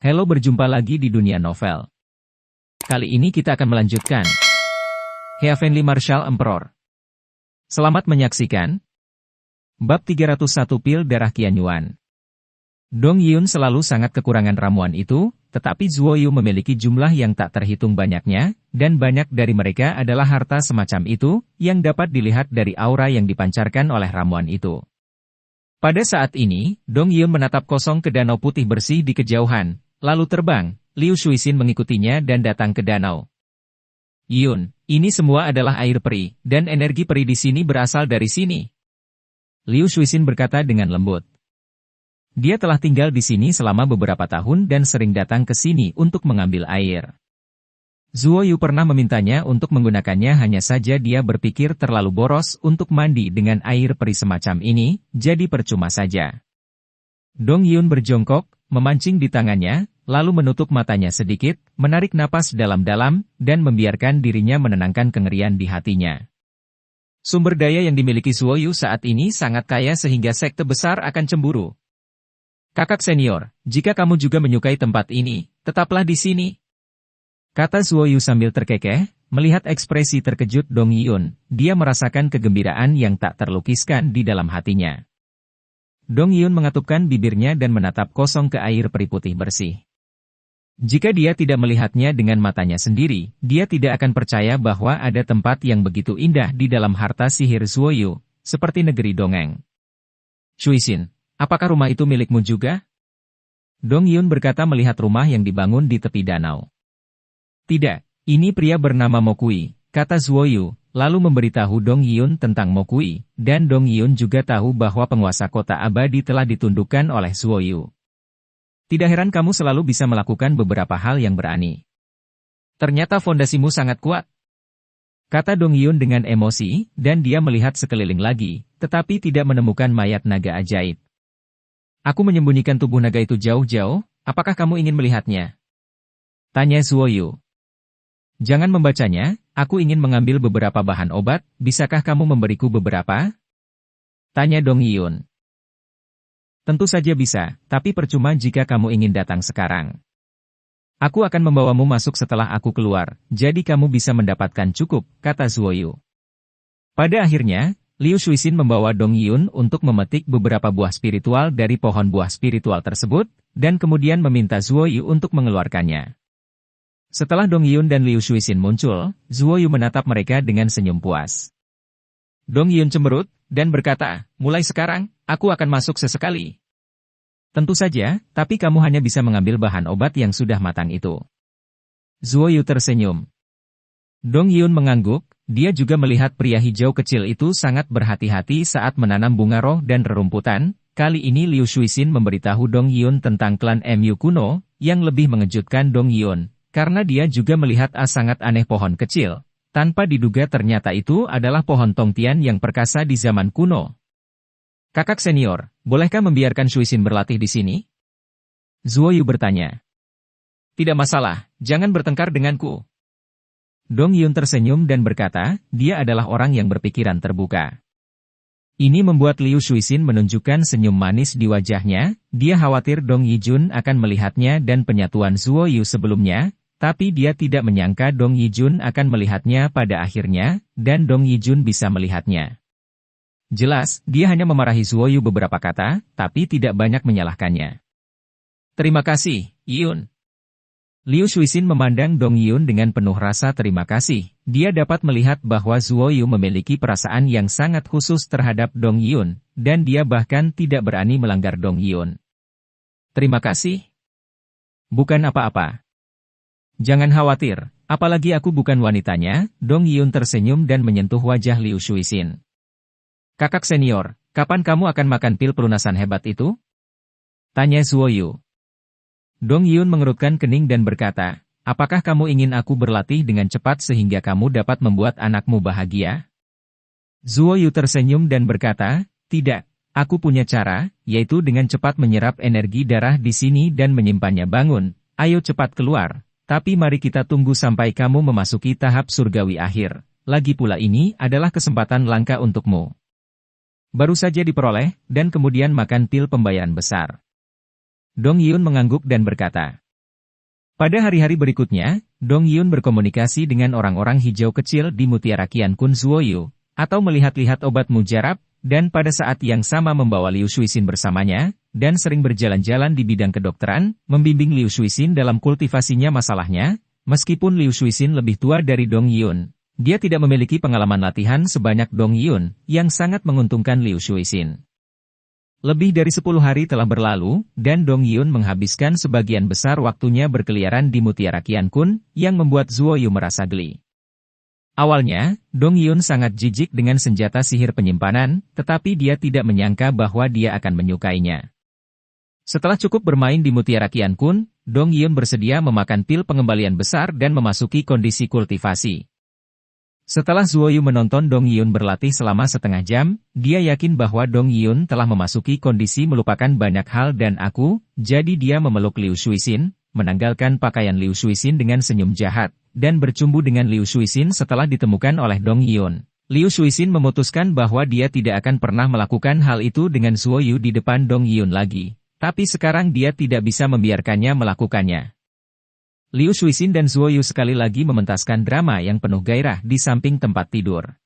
Halo, berjumpa lagi di dunia novel. Kali ini kita akan melanjutkan Heavenly Marshal Emperor. Selamat menyaksikan Bab 301 Pil Darah Qianyuan. Dong Yun selalu sangat kekurangan ramuan itu, tetapi Zuo Yu memiliki jumlah yang tak terhitung banyaknya, dan banyak dari mereka adalah harta semacam itu, yang dapat dilihat dari aura yang dipancarkan oleh ramuan itu. Pada saat ini, Dong Yun menatap kosong ke danau putih bersih di kejauhan. Lalu terbang, Liu Shuixin mengikutinya dan datang ke danau. Yun, ini semua adalah air peri, dan energi peri di sini berasal dari sini. Liu Shuixin berkata dengan lembut. Dia telah tinggal di sini selama beberapa tahun dan sering datang ke sini untuk mengambil air. Zuo Yu pernah memintanya untuk menggunakannya, hanya saja dia berpikir terlalu boros untuk mandi dengan air peri semacam ini, jadi percuma saja. Dong Yun berjongkok, memancing di tangannya, lalu menutup matanya sedikit, menarik napas dalam-dalam, dan membiarkan dirinya menenangkan kengerian di hatinya. Sumber daya yang dimiliki Zuo Yu saat ini sangat kaya sehingga sekte besar akan cemburu. Kakak senior, jika kamu juga menyukai tempat ini, tetaplah di sini. Kata Zuo Yu sambil terkekeh, melihat ekspresi terkejut Dong Yun, dia merasakan kegembiraan yang tak terlukiskan di dalam hatinya. Dong Yun mengatupkan bibirnya dan menatap kosong ke air peri putih bersih. Jika dia tidak melihatnya dengan matanya sendiri, dia tidak akan percaya bahwa ada tempat yang begitu indah di dalam harta sihir Zuo Yu, seperti negeri dongeng. Shuixin, apakah rumah itu milikmu juga? Dong Yun berkata melihat rumah yang dibangun di tepi danau. Tidak, ini pria bernama Mo Kui, kata Zuo Yu. Lalu memberitahu Dong Yun tentang Mo Kui, dan Dong Yun juga tahu bahwa penguasa kota abadi telah ditundukkan oleh Zuo Yu. Tidak heran kamu selalu bisa melakukan beberapa hal yang berani. Ternyata fondasimu sangat kuat. Kata Dong Yun dengan emosi, dan dia melihat sekeliling lagi, tetapi tidak menemukan mayat naga ajaib. Aku menyembunyikan tubuh naga itu jauh-jauh, apakah kamu ingin melihatnya? Tanya Zuo Yu. Jangan membacanya, aku ingin mengambil beberapa bahan obat, bisakah kamu memberiku beberapa? Tanya Dong Yun. Tentu saja bisa, tapi percuma jika kamu ingin datang sekarang. Aku akan membawamu masuk setelah aku keluar, jadi kamu bisa mendapatkan cukup, kata Zuo Yu. Pada akhirnya, Liu Shuixin membawa Dong Yun untuk memetik beberapa buah spiritual dari pohon buah spiritual tersebut, dan kemudian meminta Zuo Yu untuk mengeluarkannya. Setelah Dong Yun dan Liu Shuixin muncul, Zuo Yu menatap mereka dengan senyum puas. Dong Yun cemberut, dan berkata, mulai sekarang, aku akan masuk sesekali. Tentu saja, tapi kamu hanya bisa mengambil bahan obat yang sudah matang itu. Zuo Yu tersenyum. Dong Yun mengangguk, dia juga melihat pria hijau kecil itu sangat berhati-hati saat menanam bunga roh dan rerumputan. Kali ini Liu Shuixin memberitahu Dong Yun tentang klan Mu kuno, yang lebih mengejutkan Dong Yun. Karena dia juga melihat sangat aneh pohon kecil. Tanpa diduga ternyata itu adalah pohon Tongtian yang perkasa di zaman kuno. Kakak senior, bolehkah membiarkan Shuixin berlatih di sini? Zuo Yu bertanya. Tidak masalah, jangan bertengkar denganku. Dong Yun tersenyum dan berkata, dia adalah orang yang berpikiran terbuka. Ini membuat Liu Shuixin menunjukkan senyum manis di wajahnya, dia khawatir Dong Yijun akan melihatnya dan penyatuan Zuo Yu sebelumnya, tapi dia tidak menyangka Dong Yijun akan melihatnya pada akhirnya, dan Dong Yijun bisa melihatnya. Jelas, dia hanya memarahi Zuo Yu beberapa kata, tapi tidak banyak menyalahkannya. Terima kasih, Yun. Liu Shuixin memandang Dong Yun dengan penuh rasa terima kasih. Dia dapat melihat bahwa Zuo Yu memiliki perasaan yang sangat khusus terhadap Dong Yun, dan dia bahkan tidak berani melanggar Dong Yun. Terima kasih. Bukan apa-apa. Jangan khawatir, apalagi aku bukan wanitanya. Dong Yun tersenyum dan menyentuh wajah Liu Shuixin. Kakak senior, kapan kamu akan makan pil pelunasan hebat itu? Tanya Zuo Yu. Dong Yun mengerutkan kening dan berkata, apakah kamu ingin aku berlatih dengan cepat sehingga kamu dapat membuat anakmu bahagia? Zuo Yu tersenyum dan berkata, tidak, aku punya cara, yaitu dengan cepat menyerap energi darah di sini dan menyimpannya. Bangun, ayo cepat keluar. Tapi mari kita tunggu sampai kamu memasuki tahap surgawi akhir. Lagi pula ini adalah kesempatan langka untukmu. Baru saja diperoleh, dan kemudian makan pil pembayaran besar. Dong Yun mengangguk dan berkata, Pada hari-hari berikutnya, Dong Yun berkomunikasi dengan orang-orang hijau kecil di Mutiara Qiankun Zuoyu, atau melihat-lihat obat mujarab, dan pada saat yang sama membawa Liu Shuixin bersamanya, dan sering berjalan-jalan di bidang kedokteran, membimbing Liu Shuixin dalam kultivasinya. Masalahnya, meskipun Liu Shuixin lebih tua dari Dong Yun, dia tidak memiliki pengalaman latihan sebanyak Dong Yun, yang sangat menguntungkan Liu Shuixin. Lebih dari 10 hari telah berlalu, dan Dong Yun menghabiskan sebagian besar waktunya berkeliaran di Mutiara Qiankun, yang membuat Zuoyu merasa geli. Awalnya, Dong Yun sangat jijik dengan senjata sihir penyimpanan, tetapi dia tidak menyangka bahwa dia akan menyukainya. Setelah cukup bermain di Mutiara Qiankun, Dong Yun bersedia memakan pil pengembalian besar dan memasuki kondisi kultivasi. Setelah Zuoyu menonton Dong Yun berlatih selama setengah jam, dia yakin bahwa Dong Yun telah memasuki kondisi melupakan banyak hal dan jadi dia memeluk Liu Shuixin, menanggalkan pakaian Liu Shuixin dengan senyum jahat, dan bercumbu dengan Liu Shuixin setelah ditemukan oleh Dong Yun. Liu Shuixin memutuskan bahwa dia tidak akan pernah melakukan hal itu dengan Zuoyu di depan Dong Yun lagi, tapi sekarang dia tidak bisa membiarkannya melakukannya. Liu Shuixin dan Zuoyu sekali lagi mementaskan drama yang penuh gairah di samping tempat tidur.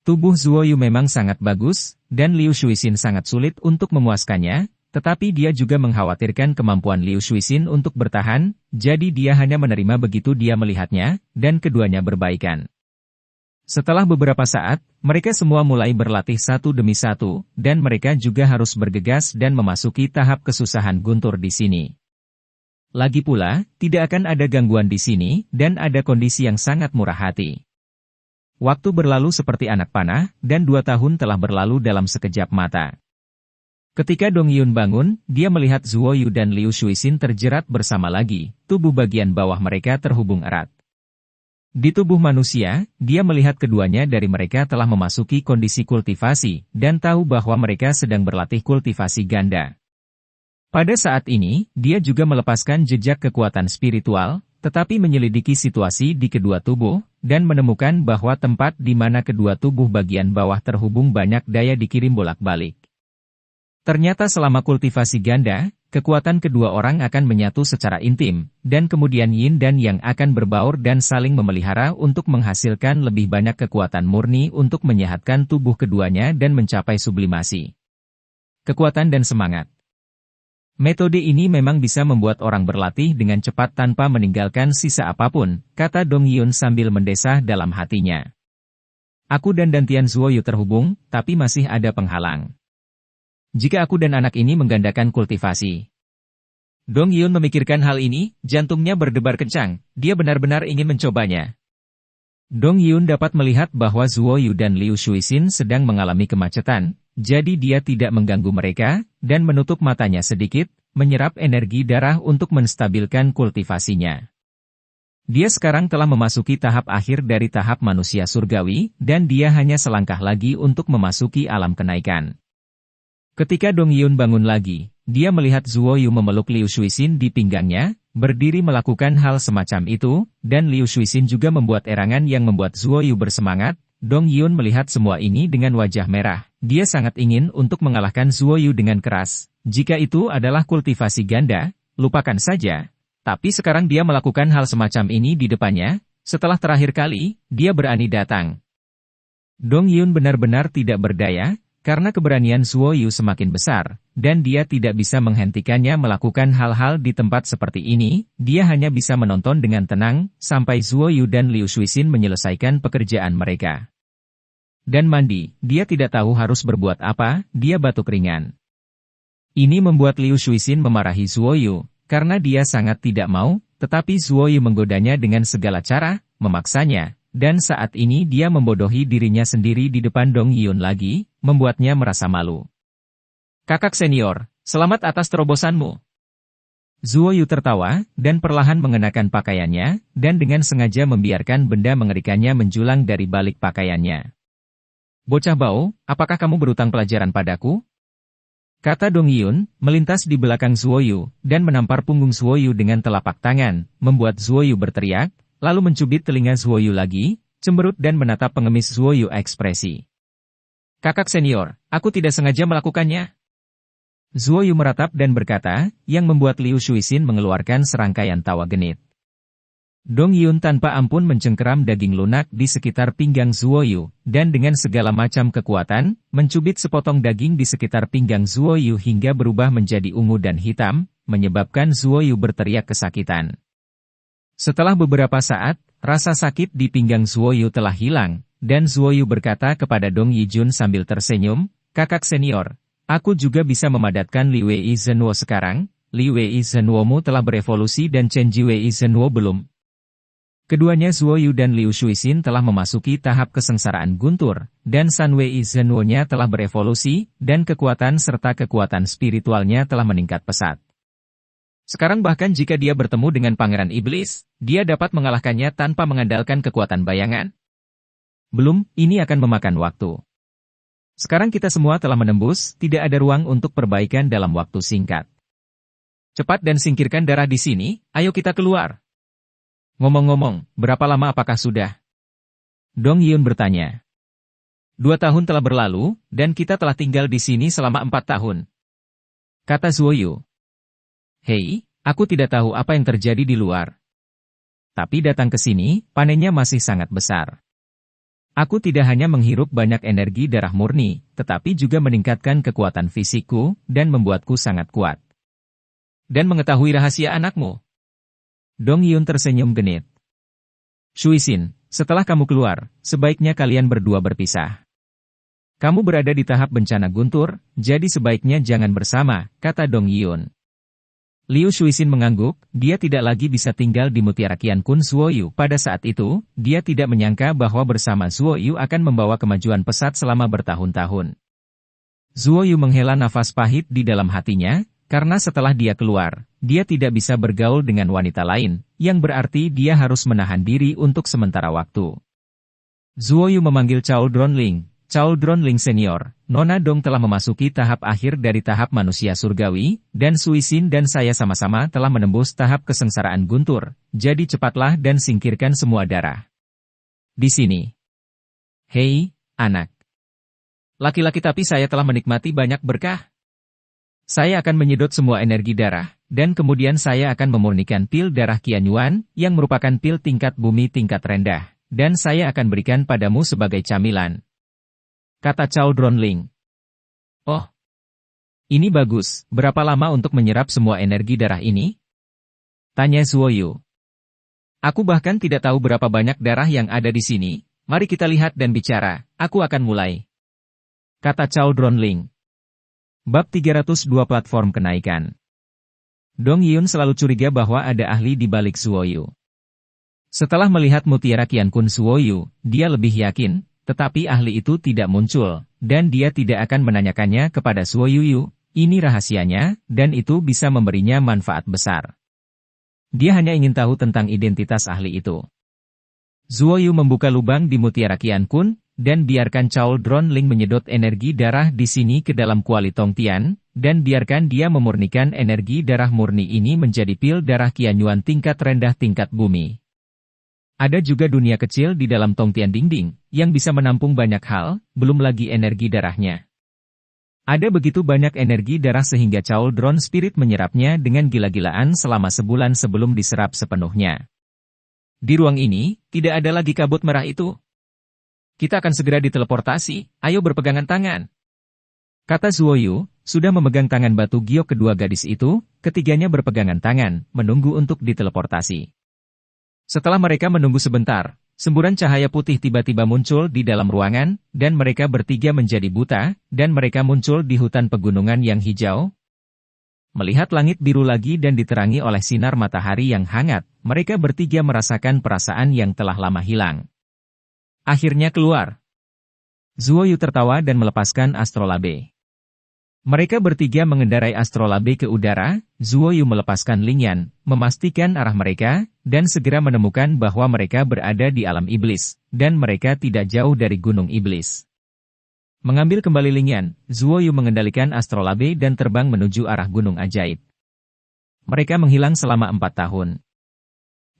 Tubuh Zuoyu memang sangat bagus, dan Liu Shuixin sangat sulit untuk memuaskannya, tetapi dia juga mengkhawatirkan kemampuan Liu Shuixin untuk bertahan, jadi dia hanya menerima begitu dia melihatnya, dan keduanya berbaikan. Setelah beberapa saat, mereka semua mulai berlatih satu demi satu, dan mereka juga harus bergegas dan memasuki tahap kesusahan guntur di sini. Lagi pula, tidak akan ada gangguan di sini, dan ada kondisi yang sangat murah hati. Waktu berlalu seperti anak panah, dan 2 tahun telah berlalu dalam sekejap mata. Ketika Dong Yun bangun, dia melihat Zuoyu dan Liu Shuixin terjerat bersama lagi, tubuh bagian bawah mereka terhubung erat. Di tubuh manusia, dia melihat keduanya dari mereka telah memasuki kondisi kultivasi, dan tahu bahwa mereka sedang berlatih kultivasi ganda. Pada saat ini, dia juga melepaskan jejak kekuatan spiritual, tetapi menyelidiki situasi di kedua tubuh, dan menemukan bahwa tempat di mana kedua tubuh bagian bawah terhubung banyak daya dikirim bolak-balik. Ternyata selama kultivasi ganda, kekuatan kedua orang akan menyatu secara intim, dan kemudian yin dan yang akan berbaur dan saling memelihara untuk menghasilkan lebih banyak kekuatan murni untuk menyehatkan tubuh keduanya dan mencapai sublimasi. Kekuatan dan semangat. Metode ini memang bisa membuat orang berlatih dengan cepat tanpa meninggalkan sisa apapun, kata Dong Yun sambil mendesah dalam hatinya. Aku dan Dantian Zuoyu terhubung, tapi masih ada penghalang. Jika aku dan anak ini menggandakan kultivasi. Dong Yun memikirkan hal ini, jantungnya berdebar kencang, dia benar-benar ingin mencobanya. Dong Yun dapat melihat bahwa Zuoyu dan Liu Shuixin sedang mengalami kemacetan, jadi dia tidak mengganggu mereka, dan menutup matanya sedikit, menyerap energi darah untuk menstabilkan kultivasinya. Dia sekarang telah memasuki tahap akhir dari tahap manusia surgawi, dan dia hanya selangkah lagi untuk memasuki alam kenaikan. Ketika Dong Yun bangun lagi, dia melihat Zuoyu memeluk Liu Shuixin di pinggangnya, berdiri melakukan hal semacam itu, dan Liu Shuixin juga membuat erangan yang membuat Zuoyu bersemangat. Dong Yun melihat semua ini dengan wajah merah. Dia sangat ingin untuk mengalahkan Zuoyu dengan keras. Jika itu adalah kultivasi ganda, lupakan saja. Tapi sekarang dia melakukan hal semacam ini di depannya. Setelah terakhir kali, dia berani datang. Dong Yun benar-benar tidak berdaya, karena keberanian Zuoyu semakin besar, dan dia tidak bisa menghentikannya melakukan hal-hal di tempat seperti ini. Dia hanya bisa menonton dengan tenang, sampai Zuoyu dan Liu Shuixin menyelesaikan pekerjaan mereka. Dan mandi, dia tidak tahu harus berbuat apa, dia batuk ringan. Ini membuat Liu Shuixin memarahi Zuoyu, karena dia sangat tidak mau, tetapi Zuoyu menggodanya dengan segala cara, memaksanya, dan saat ini dia membodohi dirinya sendiri di depan Dong Yun lagi, membuatnya merasa malu. Kakak senior, selamat atas terobosanmu. Zuoyu tertawa, dan perlahan mengenakan pakaiannya, dan dengan sengaja membiarkan benda mengerikannya menjulang dari balik pakaiannya. Bocah bau, apakah kamu berutang pelajaran padaku? Kata Dong Yun, melintas di belakang Zuoyu, dan menampar punggung Zuoyu dengan telapak tangan, membuat Zuoyu berteriak, lalu mencubit telinga Zuoyu lagi, cemberut dan menatap pengemis Zuoyu ekspresi. Kakak senior, aku tidak sengaja melakukannya. Zuoyu meratap dan berkata, yang membuat Liu Shuixin mengeluarkan serangkaian tawa genit. Dong Yun tanpa ampun mencengkeram daging lunak di sekitar pinggang Zuoyu, dan dengan segala macam kekuatan, mencubit sepotong daging di sekitar pinggang Zuoyu hingga berubah menjadi ungu dan hitam, menyebabkan Zuoyu berteriak kesakitan. Setelah beberapa saat, rasa sakit di pinggang Zuoyu telah hilang, dan Zuoyu berkata kepada Dong Yijun sambil tersenyum, "Kakak senior, aku juga bisa memadatkan Li Wei Zhenwo sekarang. Li Wei Zhenwo-mu telah berevolusi dan Chen Ji Wei Zhenwo belum." Keduanya Zuoyu dan Liu Shuixin telah memasuki tahap kesengsaraan guntur, dan San Wei Zhenwo-nya telah berevolusi, dan kekuatan serta kekuatan spiritualnya telah meningkat pesat. Sekarang bahkan jika dia bertemu dengan Pangeran Iblis, dia dapat mengalahkannya tanpa mengandalkan kekuatan bayangan. Belum, ini akan memakan waktu. Sekarang kita semua telah menembus, tidak ada ruang untuk perbaikan dalam waktu singkat. Cepat dan singkirkan darah di sini, ayo kita keluar. Ngomong-ngomong, berapa lama apakah sudah? Dong Yun bertanya. 2 tahun telah berlalu, dan kita telah tinggal di sini selama 4 tahun. Kata Zuoyu. Hei, aku tidak tahu apa yang terjadi di luar. Tapi datang ke sini, panennya masih sangat besar. Aku tidak hanya menghirup banyak energi darah murni, tetapi juga meningkatkan kekuatan fisikku, dan membuatku sangat kuat. Dan mengetahui rahasia anakmu. Dong Yun tersenyum genit. Shuixin, setelah kamu keluar, sebaiknya kalian berdua berpisah. Kamu berada di tahap bencana guntur, jadi sebaiknya jangan bersama, kata Dong Yun. Liu Shuixin mengangguk, dia tidak lagi bisa tinggal di Mutiara Qiankun Zuoyu. Pada saat itu, dia tidak menyangka bahwa bersama Zuoyu akan membawa kemajuan pesat selama bertahun-tahun. Zuoyu menghela nafas pahit di dalam hatinya, karena setelah dia keluar, dia tidak bisa bergaul dengan wanita lain, yang berarti dia harus menahan diri untuk sementara waktu. Zuoyu memanggil Cao Dronling. Cao Dronling senior, Nona Dong telah memasuki tahap akhir dari tahap manusia surgawi, dan Shuixin dan saya sama-sama telah menembus tahap kesengsaraan guntur, jadi cepatlah dan singkirkan semua darah. Di sini. Hei, anak. Laki-laki tapi saya telah menikmati banyak berkah. Saya akan menyedot semua energi darah, dan kemudian saya akan memurnikan pil darah Qianyuan, yang merupakan pil tingkat bumi tingkat rendah, dan saya akan berikan padamu sebagai camilan. Kata Cao Dronling. Oh, ini bagus, berapa lama untuk menyerap semua energi darah ini? Tanya Zuoyu. Aku bahkan tidak tahu berapa banyak darah yang ada di sini, mari kita lihat dan bicara, aku akan mulai. Kata Cao Dronling. Bab 302 Platform Kenaikan. Dong Yun selalu curiga bahwa ada ahli di balik Zuoyu. Setelah melihat Mutiara Qiankun Zuoyu, dia lebih yakin, tetapi ahli itu tidak muncul, dan dia tidak akan menanyakannya kepada Zuoyu. Ini rahasianya, dan itu bisa memberinya manfaat besar. Dia hanya ingin tahu tentang identitas ahli itu. Zuoyu membuka lubang di Mutiara Qiankun, dan biarkan Cao Dronling menyedot energi darah di sini ke dalam kuali Tongtian, dan biarkan dia memurnikan energi darah murni ini menjadi pil darah Qianyuan tingkat rendah tingkat bumi. Ada juga dunia kecil di dalam Tongtian Dingding, yang bisa menampung banyak hal, belum lagi energi darahnya. Ada begitu banyak energi darah sehingga Cao Dron Spirit menyerapnya dengan gila-gilaan selama sebulan sebelum diserap sepenuhnya. Di ruang ini, tidak ada lagi kabut merah itu. Kita akan segera diteleportasi, ayo berpegangan tangan. Kata Zuoyu, sudah memegang tangan batu giok kedua gadis itu, ketiganya berpegangan tangan, menunggu untuk diteleportasi. Setelah mereka menunggu sebentar, semburan cahaya putih tiba-tiba muncul di dalam ruangan, dan mereka bertiga menjadi buta, dan mereka muncul di hutan pegunungan yang hijau. Melihat langit biru lagi dan diterangi oleh sinar matahari yang hangat, mereka bertiga merasakan perasaan yang telah lama hilang. Akhirnya keluar. Zuoyu tertawa dan melepaskan astrolabe. Mereka bertiga mengendarai astrolabe ke udara, Zuoyu melepaskan Lingyan, memastikan arah mereka, dan segera menemukan bahwa mereka berada di alam iblis, dan mereka tidak jauh dari gunung iblis. Mengambil kembali Lingyan, Zuoyu mengendalikan astrolabe dan terbang menuju arah gunung ajaib. Mereka menghilang selama 4 tahun.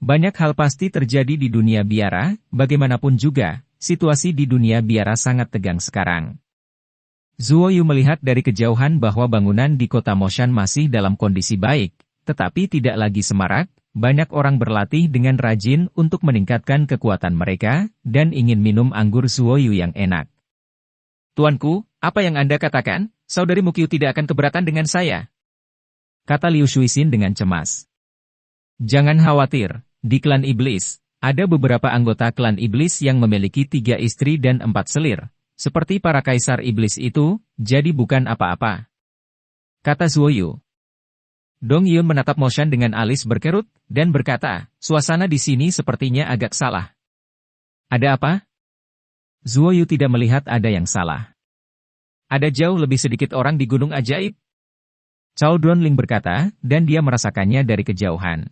Banyak hal pasti terjadi di dunia biara, bagaimanapun juga, situasi di dunia biara sangat tegang sekarang. Zuoyu melihat dari kejauhan bahwa bangunan di kota Moshan masih dalam kondisi baik, tetapi tidak lagi semarak. Banyak orang berlatih dengan rajin untuk meningkatkan kekuatan mereka, dan ingin minum anggur Zuoyu yang enak. Tuanku, apa yang Anda katakan? Saudari Mukyu tidak akan keberatan dengan saya, kata Liu Shuixin dengan cemas. Jangan khawatir, di klan iblis, ada beberapa anggota klan iblis yang memiliki 3 istri dan 4 selir, seperti para kaisar iblis itu, jadi bukan apa-apa, kata Zuoyu. Dong Yun menatap Moshan dengan alis berkerut, dan berkata, suasana di sini sepertinya agak salah. Ada apa? Zuoyu tidak melihat ada yang salah. Ada jauh lebih sedikit orang di Gunung Ajaib. Cao Donling berkata, dan dia merasakannya dari kejauhan.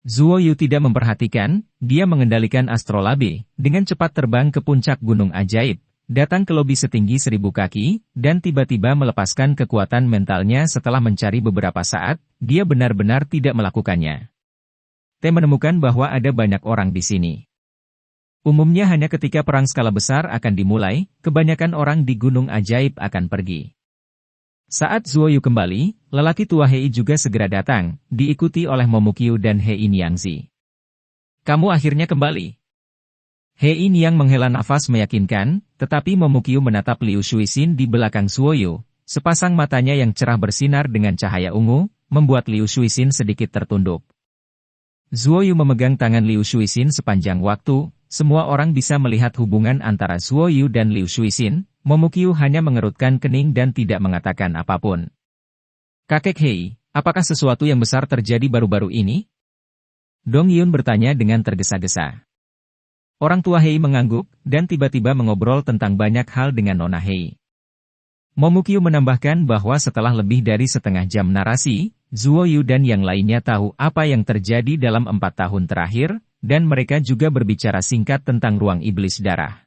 Zuoyu tidak memperhatikan, dia mengendalikan astrolabe, dengan cepat terbang ke puncak Gunung Ajaib. Datang ke lobi setinggi 1000 kaki, dan tiba-tiba melepaskan kekuatan mentalnya setelah mencari beberapa saat, dia benar-benar tidak melakukannya. T menemukan bahwa ada banyak orang di sini. Umumnya hanya ketika perang skala besar akan dimulai, kebanyakan orang di Gunung Ajaib akan pergi. Saat Zuoyu kembali, lelaki tua Hei juga segera datang, diikuti oleh Momukyu dan Hei Niangzi. Kamu akhirnya kembali. Hei Niang menghela nafas meyakinkan, tetapi Momukyu menatap Liu Shuixin di belakang Zuoyu. Sepasang matanya yang cerah bersinar dengan cahaya ungu, membuat Liu Shuixin sedikit tertunduk. Zuoyu memegang tangan Liu Shuixin sepanjang waktu, semua orang bisa melihat hubungan antara Zuoyu dan Liu Shuixin. Momukyu hanya mengerutkan kening dan tidak mengatakan apapun. Kakek Hei, apakah sesuatu yang besar terjadi baru-baru ini? Dong Yun bertanya dengan tergesa-gesa. Orang tua Hei mengangguk, dan tiba-tiba mengobrol tentang banyak hal dengan Nona Hei. Momukyu menambahkan bahwa setelah lebih dari setengah jam narasi, Zuoyu dan yang lainnya tahu apa yang terjadi dalam 4 tahun terakhir, dan mereka juga berbicara singkat tentang ruang iblis darah.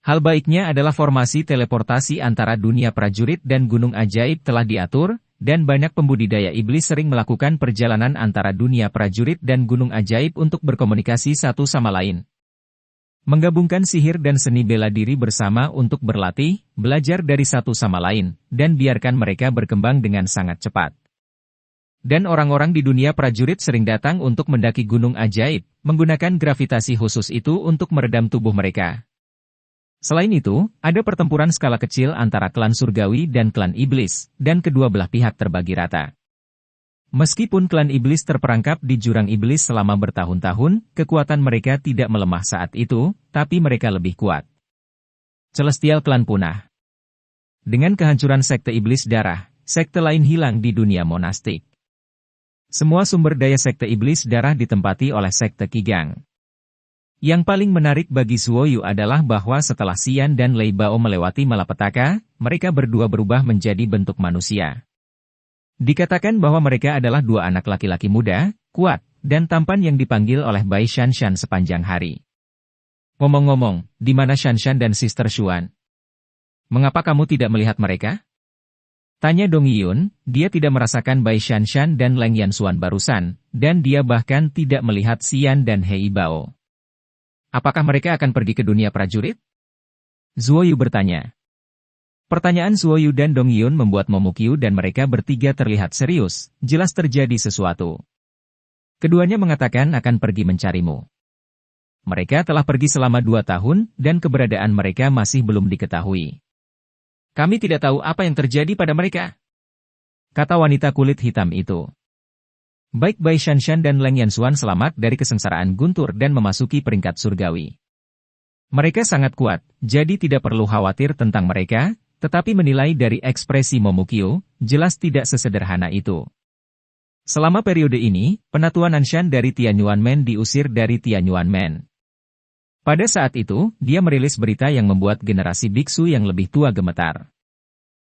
Hal baiknya adalah formasi teleportasi antara dunia prajurit dan gunung ajaib telah diatur, dan banyak pembudidaya iblis sering melakukan perjalanan antara dunia prajurit dan gunung ajaib untuk berkomunikasi satu sama lain. Menggabungkan sihir dan seni bela diri bersama untuk berlatih, belajar dari satu sama lain, dan biarkan mereka berkembang dengan sangat cepat. Dan orang-orang di dunia prajurit sering datang untuk mendaki gunung ajaib, menggunakan gravitasi khusus itu untuk meredam tubuh mereka. Selain itu, ada pertempuran skala kecil antara klan surgawi dan klan iblis, dan kedua belah pihak terbagi rata. Meskipun klan iblis terperangkap di jurang iblis selama bertahun-tahun, kekuatan mereka tidak melemah saat itu, tapi mereka lebih kuat. Celestial Clan punah. Dengan kehancuran sekte iblis darah, sekte lain hilang di dunia monastik. Semua sumber daya sekte iblis darah ditempati oleh sekte Kigang. Yang paling menarik bagi Zuoyu adalah bahwa setelah Xian dan Lei Bao melewati malapetaka, mereka berdua berubah menjadi bentuk manusia. Dikatakan bahwa mereka adalah dua anak laki-laki muda, kuat, dan tampan yang dipanggil oleh Bai Shanshan sepanjang hari. Ngomong-ngomong, di mana Shanshan dan Sister Xuan? Mengapa kamu tidak melihat mereka? Tanya Dong Yun, dia tidak merasakan Bai Shanshan dan Leng Yanxuan barusan, dan dia bahkan tidak melihat Xian dan Hei Bao. Apakah mereka akan pergi ke dunia prajurit? Zuoyu bertanya. Pertanyaan Zuoyu dan Dong Yun membuat Momukyu dan mereka bertiga terlihat serius, jelas terjadi sesuatu. Keduanya mengatakan akan pergi mencarimu. Mereka telah pergi selama 2 tahun, dan keberadaan mereka masih belum diketahui. Kami tidak tahu apa yang terjadi pada mereka, kata wanita kulit hitam itu. Baik Bai Shanshan dan Leng Yanxuan selamat dari kesengsaraan guntur dan memasuki peringkat surgawi. Mereka sangat kuat, jadi tidak perlu khawatir tentang mereka. Tetapi menilai dari ekspresi Momukyu, jelas tidak sesederhana itu. Selama periode ini, penatua Nanshan dari Tianyuanmen diusir dari Tianyuanmen. Pada saat itu, dia merilis berita yang membuat generasi biksu yang lebih tua gemetar.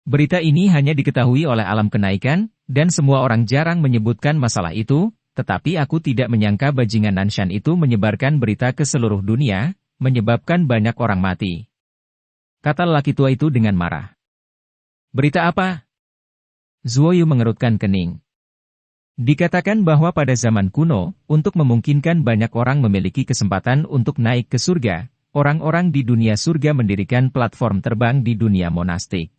Berita ini hanya diketahui oleh alam kenaikan, dan semua orang jarang menyebutkan masalah itu, tetapi aku tidak menyangka bajingan Nanshan itu menyebarkan berita ke seluruh dunia, menyebabkan banyak orang mati. Kata lelaki tua itu dengan marah. Berita apa? Zuoyu mengerutkan kening. Dikatakan bahwa pada zaman kuno, untuk memungkinkan banyak orang memiliki kesempatan untuk naik ke surga, orang-orang di dunia surga mendirikan platform terbang di dunia monastik.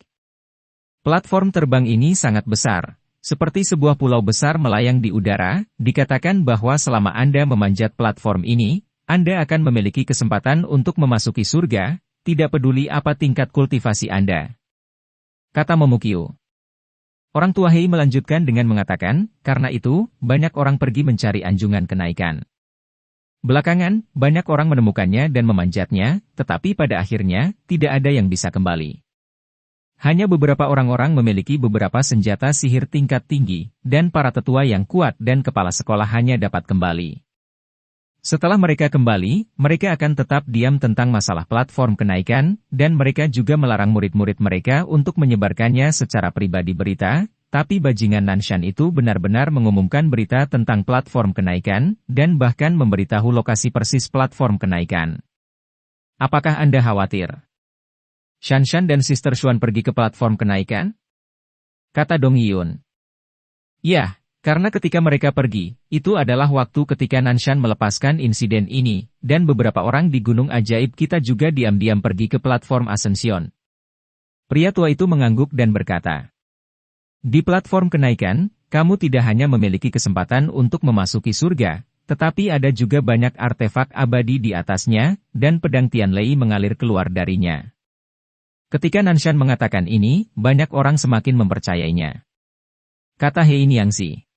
Platform terbang ini sangat besar, seperti sebuah pulau besar melayang di udara. Dikatakan bahwa selama Anda memanjat platform ini, Anda akan memiliki kesempatan untuk memasuki surga, tidak peduli apa tingkat kultivasi Anda. Kata Momokyo. Orang tua Hei melanjutkan dengan mengatakan, karena itu, banyak orang pergi mencari anjungan kenaikan. Belakangan, banyak orang menemukannya dan memanjatnya, tetapi pada akhirnya, tidak ada yang bisa kembali. Hanya beberapa orang-orang memiliki beberapa senjata sihir tingkat tinggi, dan para tetua yang kuat dan kepala sekolah hanya dapat kembali. Setelah mereka kembali, mereka akan tetap diam tentang masalah platform kenaikan, dan mereka juga melarang murid-murid mereka untuk menyebarkannya secara pribadi berita, tapi bajingan Nanshan itu benar-benar mengumumkan berita tentang platform kenaikan, dan bahkan memberitahu lokasi persis platform kenaikan. Apakah Anda khawatir? Shanshan dan Sister Xuan pergi ke platform kenaikan? Kata Dong Yun. Ya. Karena ketika mereka pergi, itu adalah waktu ketika Nanshan melepaskan insiden ini, dan beberapa orang di Gunung Ajaib kita juga diam-diam pergi ke platform Ascension. Pria tua itu mengangguk dan berkata, di platform kenaikan, kamu tidak hanya memiliki kesempatan untuk memasuki surga, tetapi ada juga banyak artefak abadi di atasnya, dan pedang Tianlei mengalir keluar darinya. Ketika Nanshan mengatakan ini, banyak orang semakin mempercayainya. Kata Hei Niangxi.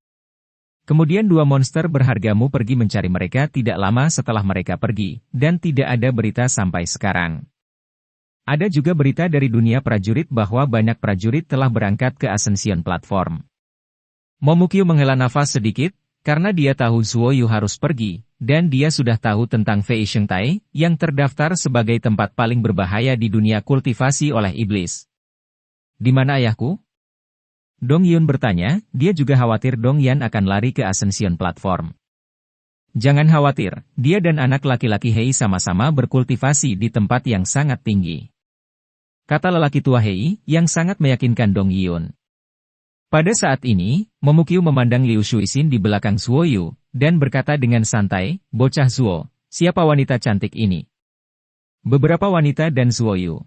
Kemudian dua monster berhargamu pergi mencari mereka tidak lama setelah mereka pergi, dan tidak ada berita sampai sekarang. Ada juga berita dari dunia prajurit bahwa banyak prajurit telah berangkat ke Ascension Platform. Momokyo menghela nafas sedikit, karena dia tahu Zuoyu harus pergi, dan dia sudah tahu tentang Fei Shengtai, yang terdaftar sebagai tempat paling berbahaya di dunia kultivasi oleh iblis. Di mana ayahku? Dong Yun bertanya, dia juga khawatir Dong Yan akan lari ke Ascension Platform. Jangan khawatir, dia dan anak laki-laki Hei sama-sama berkultivasi di tempat yang sangat tinggi. Kata lelaki tua Hei, yang sangat meyakinkan Dong Yun. Pada saat ini, Momokyo memandang Liu Shuixin di belakang Zuoyu, dan berkata dengan santai, bocah Zuo, siapa wanita cantik ini? Beberapa wanita dan Zuoyu.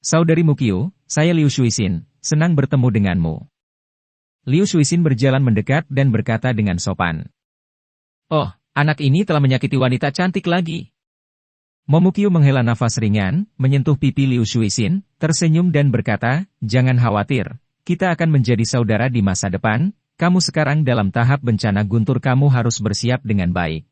Saudari Mukyo, saya Liu Shuixin. Senang bertemu denganmu. Liu Shuixin berjalan mendekat dan berkata dengan sopan. Oh, anak ini telah menyakiti wanita cantik lagi. Momokyo menghela nafas ringan, menyentuh pipi Liu Shuixin, tersenyum dan berkata, jangan khawatir, kita akan menjadi saudara di masa depan, kamu sekarang dalam tahap bencana guntur kamu harus bersiap dengan baik.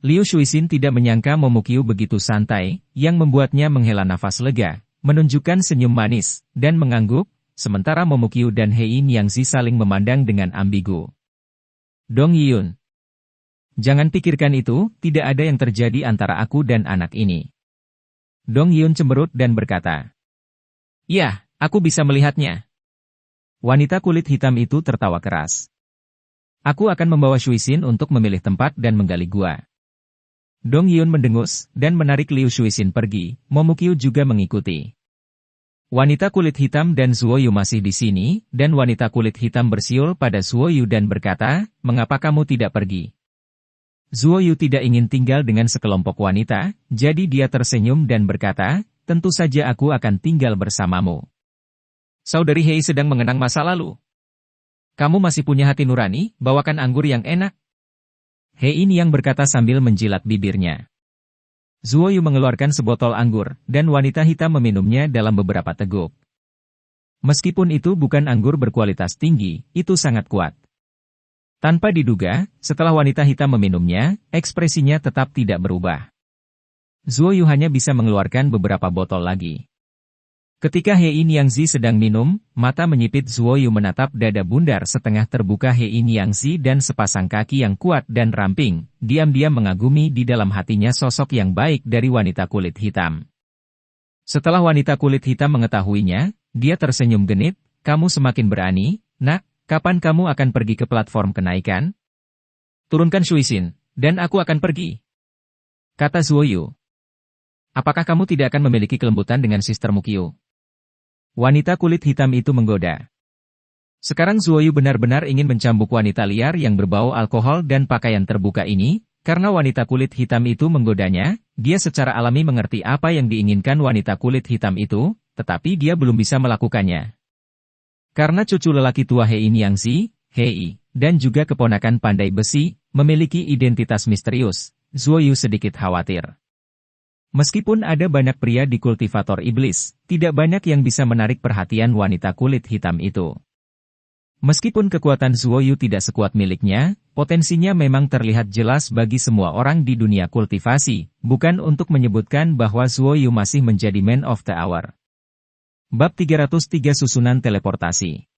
Liu Shuixin tidak menyangka Momokyo begitu santai, yang membuatnya menghela nafas lega. Menunjukkan senyum manis, dan mengangguk, sementara Momokyo dan Hei Niangxi saling memandang dengan ambigu. Dong Yun. Jangan pikirkan itu, tidak ada yang terjadi antara aku dan anak ini. Dong Yun cemberut dan berkata. Ya, aku bisa melihatnya. Wanita kulit hitam itu tertawa keras. Aku akan membawa Shuixin untuk memilih tempat dan menggali gua. Dong Yun mendengus, dan menarik Liu Shuixin pergi, Momokyo juga mengikuti. Wanita kulit hitam dan Zuoyu masih di sini, dan wanita kulit hitam bersiul pada Zuoyu dan berkata, mengapa kamu tidak pergi? Zuoyu tidak ingin tinggal dengan sekelompok wanita, jadi dia tersenyum dan berkata, tentu saja aku akan tinggal bersamamu. Saudari Hei sedang mengenang masa lalu. Kamu masih punya hati nurani, bawakan anggur yang enak. Hei yang berkata sambil menjilat bibirnya. Zuoyu mengeluarkan sebotol anggur, dan wanita hitam meminumnya dalam beberapa teguk. Meskipun itu bukan anggur berkualitas tinggi, itu sangat kuat. Tanpa diduga, setelah wanita hitam meminumnya, ekspresinya tetap tidak berubah. Zuoyu hanya bisa mengeluarkan beberapa botol lagi. Ketika Hei Niangxi sedang minum, mata menyipit Zuoyu menatap dada bundar setengah terbuka Hei Niangxi dan sepasang kaki yang kuat dan ramping, diam-diam mengagumi di dalam hatinya sosok yang baik dari wanita kulit hitam. Setelah wanita kulit hitam mengetahuinya, dia tersenyum genit, kamu semakin berani, nak, kapan kamu akan pergi ke platform kenaikan? Turunkan Shuixin, dan aku akan pergi. Kata Zuoyu. Apakah kamu tidak akan memiliki kelembutan dengan Sister Mukyo? Wanita kulit hitam itu menggoda. Sekarang Zuoyu benar-benar ingin mencambuk wanita liar yang berbau alkohol dan pakaian terbuka ini, Karena wanita kulit hitam itu menggodanya, dia secara alami mengerti apa yang diinginkan wanita kulit hitam itu, tetapi dia belum bisa melakukannya. Karena cucu lelaki tua Hei Niangxi, Hei, dan juga keponakan pandai besi, memiliki identitas misterius, Zuo Yu sedikit khawatir. Meskipun ada banyak pria di kultivator iblis, tidak banyak yang bisa menarik perhatian wanita kulit hitam itu. Meskipun kekuatan Zuo Yu tidak sekuat miliknya, potensinya memang terlihat jelas bagi semua orang di dunia kultivasi, bukan untuk menyebutkan bahwa Zuo Yu masih menjadi man of the hour. Bab 303 Susunan Teleportasi.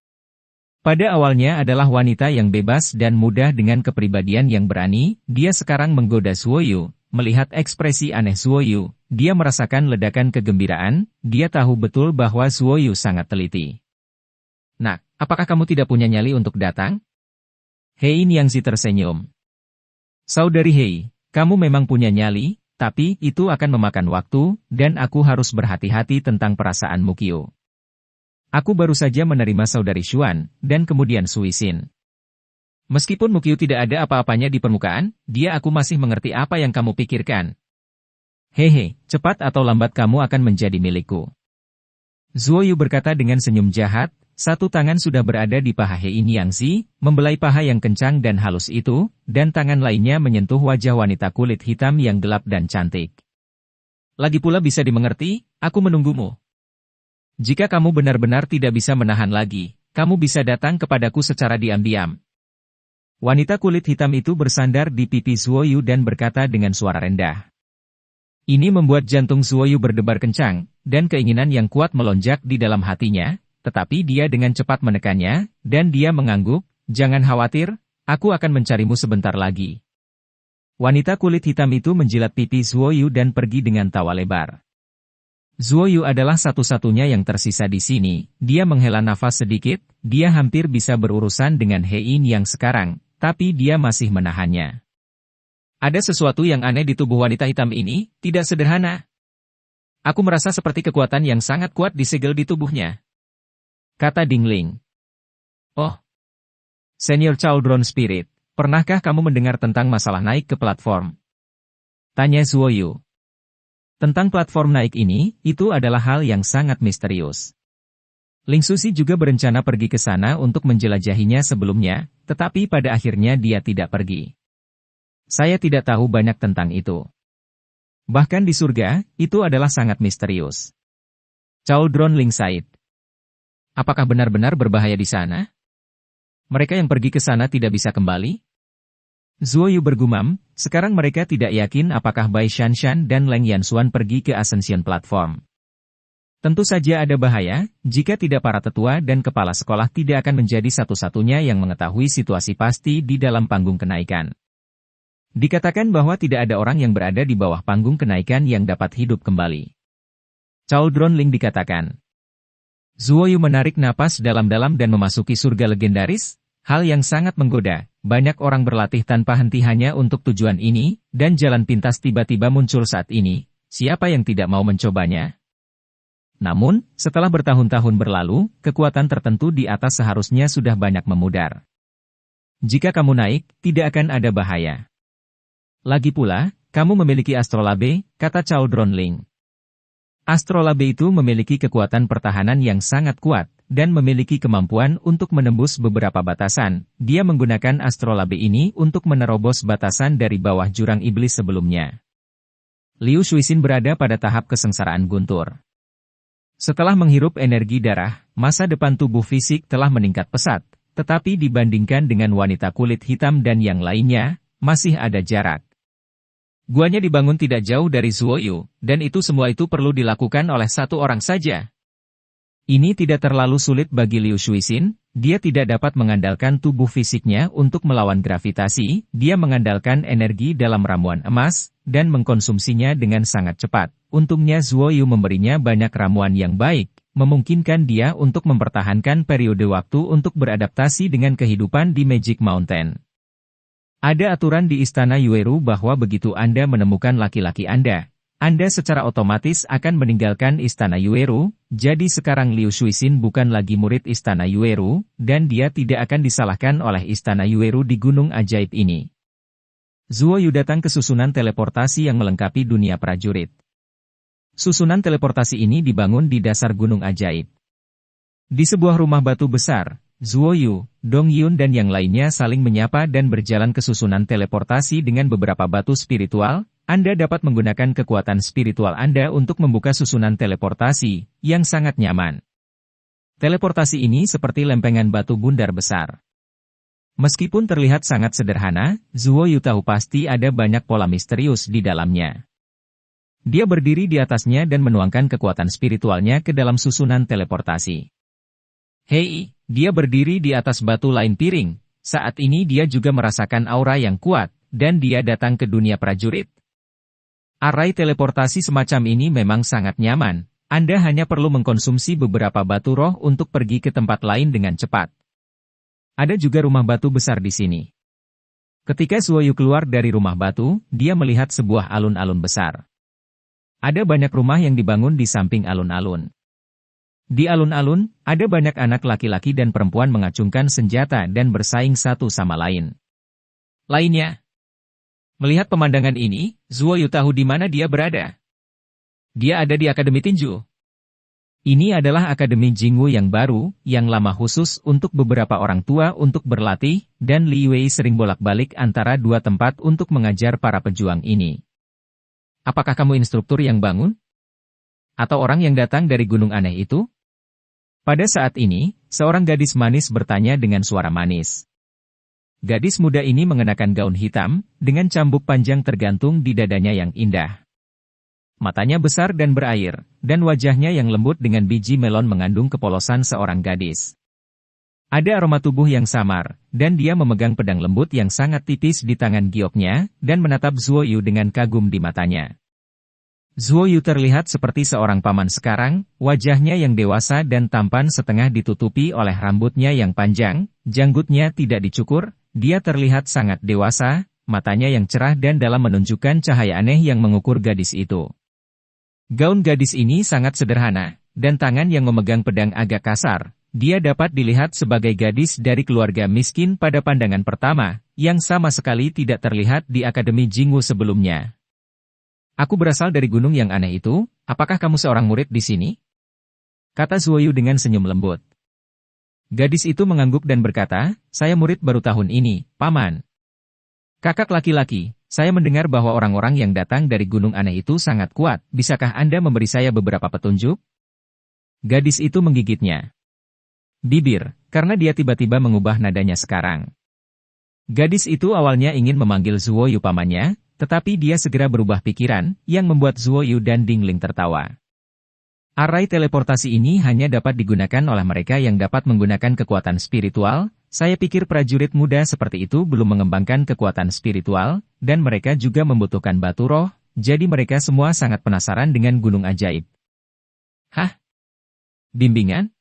Pada awalnya adalah wanita yang bebas dan mudah dengan kepribadian yang berani, dia sekarang menggoda Zuo Yu. Melihat ekspresi aneh Zuo Yu, dia merasakan ledakan kegembiraan, dia tahu betul bahwa Zuo Yu sangat teliti. Nak, apakah kamu tidak punya nyali untuk datang? Hei Niangxi tersenyum. Saudari Hei, kamu memang punya nyali, tapi itu akan memakan waktu, dan aku harus berhati-hati tentang perasaan Mukio. Aku baru saja menerima saudari Xuan, dan kemudian Suisin. Meskipun Mukio tidak ada apa-apanya di permukaan, aku masih mengerti apa yang kamu pikirkan. Hehe, cepat atau lambat kamu akan menjadi milikku. Zuo Yu berkata dengan senyum jahat, satu tangan sudah berada di paha Hei Niangxi, membelai paha yang kencang dan halus itu, dan tangan lainnya menyentuh wajah wanita kulit hitam yang gelap dan cantik. Lagi pula bisa dimengerti, aku menunggumu. Jika kamu benar-benar tidak bisa menahan lagi, kamu bisa datang kepadaku secara diam-diam. Wanita kulit hitam itu bersandar di pipi Zuo Yu dan berkata dengan suara rendah. Ini membuat jantung Zuo Yu berdebar kencang, dan keinginan yang kuat melonjak di dalam hatinya, tetapi dia dengan cepat menekannya, dan dia mengangguk, jangan khawatir, aku akan mencarimu sebentar lagi. Wanita kulit hitam itu menjilat pipi Zuo Yu dan pergi dengan tawa lebar. Zuo Yu adalah satu-satunya yang tersisa di sini, dia menghela nafas sedikit, dia hampir bisa berurusan dengan Hei yang sekarang. Tapi dia masih menahannya. Ada sesuatu yang aneh di tubuh wanita hitam ini, tidak sederhana. Aku merasa seperti kekuatan yang sangat kuat disegel di tubuhnya. Kata Ding Ling. Oh. Senior Cauldron Spirit, pernahkah kamu mendengar tentang masalah naik ke platform? Tanya Zuo Yu. Tentang platform naik ini, itu adalah hal yang sangat misterius. Ling Susi juga berencana pergi ke sana untuk menjelajahinya sebelumnya, tetapi pada akhirnya dia tidak pergi. Saya tidak tahu banyak tentang itu. Bahkan di surga, itu adalah sangat misterius. Cauldron Ling Said. Apakah benar-benar berbahaya di sana? Mereka yang pergi ke sana tidak bisa kembali? Zuo Yu bergumam, sekarang mereka tidak yakin apakah Bai Shanshan dan Leng Yanxuan pergi ke Ascension Platform. Tentu saja ada bahaya, jika tidak para tetua dan kepala sekolah tidak akan menjadi satu-satunya yang mengetahui situasi pasti di dalam panggung kenaikan. Dikatakan bahwa tidak ada orang yang berada di bawah panggung kenaikan yang dapat hidup kembali. Cauldron Ling dikatakan. Zuo Yu menarik napas dalam-dalam dan memasuki surga legendaris, hal yang sangat menggoda, banyak orang berlatih tanpa henti hanya untuk tujuan ini, dan jalan pintas tiba-tiba muncul saat ini, siapa yang tidak mau mencobanya? Namun, setelah bertahun-tahun berlalu, kekuatan tertentu di atas seharusnya sudah banyak memudar. Jika kamu naik, tidak akan ada bahaya. Lagi pula, kamu memiliki astrolabe, kata Cauldron Ling. Astrolabe itu memiliki kekuatan pertahanan yang sangat kuat, dan memiliki kemampuan untuk menembus beberapa batasan. Dia menggunakan astrolabe ini untuk menerobos batasan dari bawah jurang iblis sebelumnya. Liu Shuixin berada pada tahap kesengsaraan guntur. Setelah menghirup energi darah, masa depan tubuh fisik telah meningkat pesat, tetapi dibandingkan dengan wanita kulit hitam dan yang lainnya, masih ada jarak. Guanya dibangun tidak jauh dari Zuo Yu, dan itu semua itu perlu dilakukan oleh satu orang saja. Ini tidak terlalu sulit bagi Liu Shuixin, dia tidak dapat mengandalkan tubuh fisiknya untuk melawan gravitasi, dia mengandalkan energi dalam ramuan emas, dan mengkonsumsinya dengan sangat cepat. Untungnya Zuo Yu memberinya banyak ramuan yang baik, memungkinkan dia untuk mempertahankan periode waktu untuk beradaptasi dengan kehidupan di Magic Mountain. Ada aturan di Istana Yueru bahwa begitu Anda menemukan laki-laki Anda secara otomatis akan meninggalkan Istana Yueru, jadi sekarang Liu Shuixin bukan lagi murid Istana Yueru, dan dia tidak akan disalahkan oleh Istana Yueru di Gunung Ajaib ini. Zuo Yu datang ke susunan teleportasi yang melengkapi dunia prajurit. Susunan teleportasi ini dibangun di dasar gunung ajaib. Di sebuah rumah batu besar, Zuo Yu, Dong Yun dan yang lainnya saling menyapa dan berjalan ke susunan teleportasi dengan beberapa batu spiritual. Anda dapat menggunakan kekuatan spiritual Anda untuk membuka susunan teleportasi, yang sangat nyaman. Teleportasi ini seperti lempengan batu bundar besar. Meskipun terlihat sangat sederhana, Zuo Yu tahu pasti ada banyak pola misterius di dalamnya. Dia berdiri di atasnya dan menuangkan kekuatan spiritualnya ke dalam susunan teleportasi. Hei, dia berdiri di atas batu lain piring. Saat ini dia juga merasakan aura yang kuat, dan dia datang ke dunia prajurit. Arai teleportasi semacam ini memang sangat nyaman. Anda hanya perlu mengkonsumsi beberapa batu roh untuk pergi ke tempat lain dengan cepat. Ada juga rumah batu besar di sini. Ketika Zuo Yu keluar dari rumah batu, dia melihat sebuah alun-alun besar. Ada banyak rumah yang dibangun di samping alun-alun. Di alun-alun, ada banyak anak laki-laki dan perempuan mengacungkan senjata dan bersaing satu sama lain. Lainnya. Melihat pemandangan ini, Zuo Yu tahu di mana dia berada. Dia ada di Akademi Tinju. Ini adalah Akademi Jingwu yang baru, yang lama khusus untuk beberapa orang tua untuk berlatih, dan Li Wei sering bolak-balik antara dua tempat untuk mengajar para pejuang ini. Apakah kamu instruktur yang bangun? Atau orang yang datang dari gunung aneh itu? Pada saat ini, seorang gadis manis bertanya dengan suara manis. Gadis muda ini mengenakan gaun hitam, dengan cambuk panjang tergantung di dadanya yang indah. Matanya besar dan berair, dan wajahnya yang lembut dengan biji melon mengandung kepolosan seorang gadis. Ada aroma tubuh yang samar, dan dia memegang pedang lembut yang sangat tipis di tangan gioknya, dan menatap Zuo Yu dengan kagum di matanya. Zuo Yu terlihat seperti seorang paman sekarang, wajahnya yang dewasa dan tampan setengah ditutupi oleh rambutnya yang panjang, janggutnya tidak dicukur, dia terlihat sangat dewasa, matanya yang cerah dan dalam menunjukkan cahaya aneh yang mengukur gadis itu. Gaun gadis ini sangat sederhana, dan tangan yang memegang pedang agak kasar. Dia dapat dilihat sebagai gadis dari keluarga miskin pada pandangan pertama, yang sama sekali tidak terlihat di Akademi Jingwu sebelumnya. Aku berasal dari gunung yang aneh itu, apakah kamu seorang murid di sini? Kata Zuo Yu dengan senyum lembut. Gadis itu mengangguk dan berkata, saya murid baru tahun ini, Paman. Kakak laki-laki. Saya mendengar bahwa orang-orang yang datang dari gunung aneh itu sangat kuat. Bisakah Anda memberi saya beberapa petunjuk? Gadis itu menggigitnya bibir, karena dia tiba-tiba mengubah nadanya sekarang. Gadis itu awalnya ingin memanggil Zuo Yu pamannya, tetapi dia segera berubah pikiran, yang membuat Zuo Yu dan Ding Ling tertawa. Arai teleportasi ini hanya dapat digunakan oleh mereka yang dapat menggunakan kekuatan spiritual. Saya pikir prajurit muda seperti itu belum mengembangkan kekuatan spiritual, dan mereka juga membutuhkan batu roh, jadi mereka semua sangat penasaran dengan gunung ajaib. Hah? Bimbingan?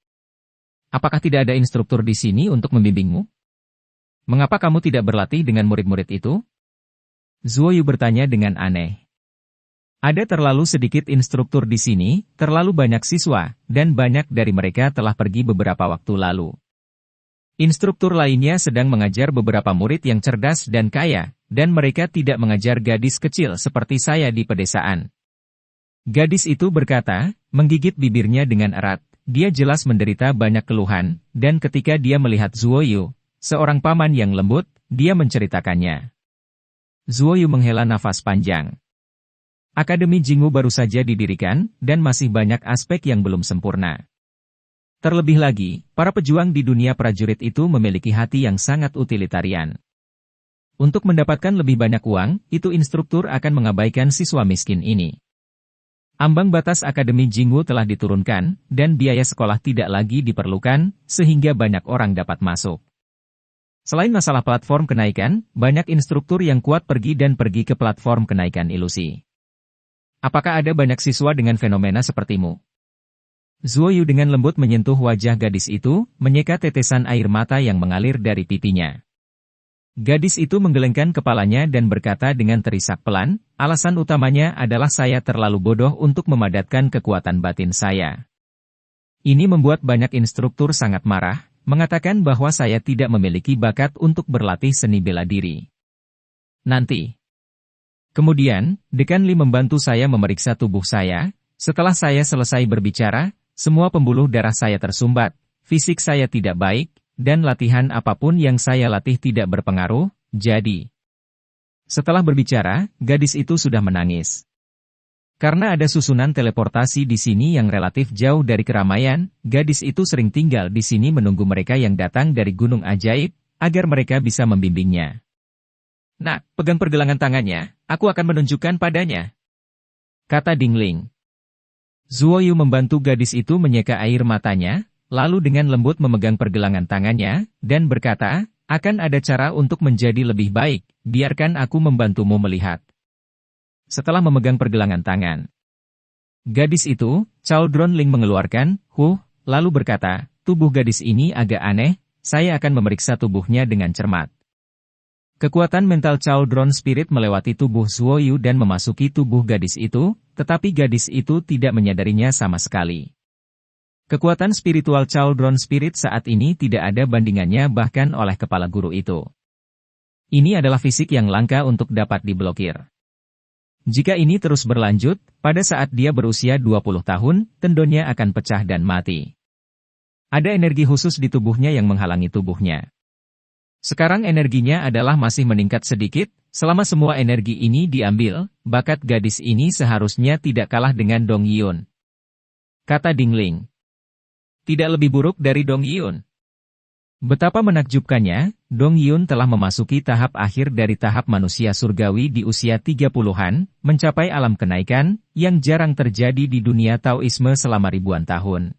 Apakah tidak ada instruktur di sini untuk membimbingmu? Mengapa kamu tidak berlatih dengan murid-murid itu? Zuo Yu bertanya dengan aneh. Ada terlalu sedikit instruktur di sini, terlalu banyak siswa, dan banyak dari mereka telah pergi beberapa waktu lalu. Instruktur lainnya sedang mengajar beberapa murid yang cerdas dan kaya, dan mereka tidak mengajar gadis kecil seperti saya di pedesaan. Gadis itu berkata, menggigit bibirnya dengan erat. Dia jelas menderita banyak keluhan, dan ketika dia melihat Zuo Yu, seorang paman yang lembut, dia menceritakannya. Zuo Yu menghela nafas panjang. Akademi Jingwu baru saja didirikan, dan masih banyak aspek yang belum sempurna. Terlebih lagi, para pejuang di dunia prajurit itu memiliki hati yang sangat utilitarian. Untuk mendapatkan lebih banyak uang, itu instruktur akan mengabaikan siswa miskin ini. Ambang batas Akademi Jingwu telah diturunkan, dan biaya sekolah tidak lagi diperlukan, sehingga banyak orang dapat masuk. Selain masalah platform kenaikan, banyak instruktur yang kuat pergi ke platform kenaikan ilusi. Apakah ada banyak siswa dengan fenomena sepertimu? Zuo Yu dengan lembut menyentuh wajah gadis itu, menyeka tetesan air mata yang mengalir dari pipinya. Gadis itu menggelengkan kepalanya dan berkata dengan terisak pelan, alasan utamanya adalah saya terlalu bodoh untuk memadatkan kekuatan batin saya. Ini membuat banyak instruktur sangat marah, mengatakan bahwa saya tidak memiliki bakat untuk berlatih seni bela diri. Nanti. Kemudian, Dekan Li membantu saya memeriksa tubuh saya. Setelah saya selesai berbicara, semua pembuluh darah saya tersumbat, fisik saya tidak baik, dan latihan apapun yang saya latih tidak berpengaruh, jadi. Setelah berbicara, gadis itu sudah menangis. Karena ada susunan teleportasi di sini yang relatif jauh dari keramaian, gadis itu sering tinggal di sini menunggu mereka yang datang dari Gunung Ajaib, agar mereka bisa membimbingnya. Nah, pegang pergelangan tangannya, aku akan menunjukkan padanya, kata Dingling. Zuoyu membantu gadis itu menyeka air matanya, lalu dengan lembut memegang pergelangan tangannya, dan berkata, akan ada cara untuk menjadi lebih baik, biarkan aku membantumu melihat. Setelah memegang pergelangan tangan, gadis itu, Chaldron Ling mengeluarkan, lalu berkata, tubuh gadis ini agak aneh, saya akan memeriksa tubuhnya dengan cermat. Kekuatan mental Chaldron Spirit melewati tubuh Zuoyu dan memasuki tubuh gadis itu, tetapi gadis itu tidak menyadarinya sama sekali. Kekuatan spiritual Chaldron Spirit saat ini tidak ada bandingannya bahkan oleh kepala guru itu. Ini adalah fisik yang langka untuk dapat diblokir. Jika ini terus berlanjut, pada saat dia berusia 20 tahun, tendonnya akan pecah dan mati. Ada energi khusus di tubuhnya yang menghalangi tubuhnya. Sekarang energinya adalah masih meningkat sedikit, selama semua energi ini diambil, bakat gadis ini seharusnya tidak kalah dengan Dong Yun. Kata Dingling. Tidak lebih buruk dari Dong Yun. Betapa menakjubkannya, Dong Yun telah memasuki tahap akhir dari tahap manusia surgawi di usia 30-an, mencapai alam kenaikan, yang jarang terjadi di dunia Taoisme selama ribuan tahun.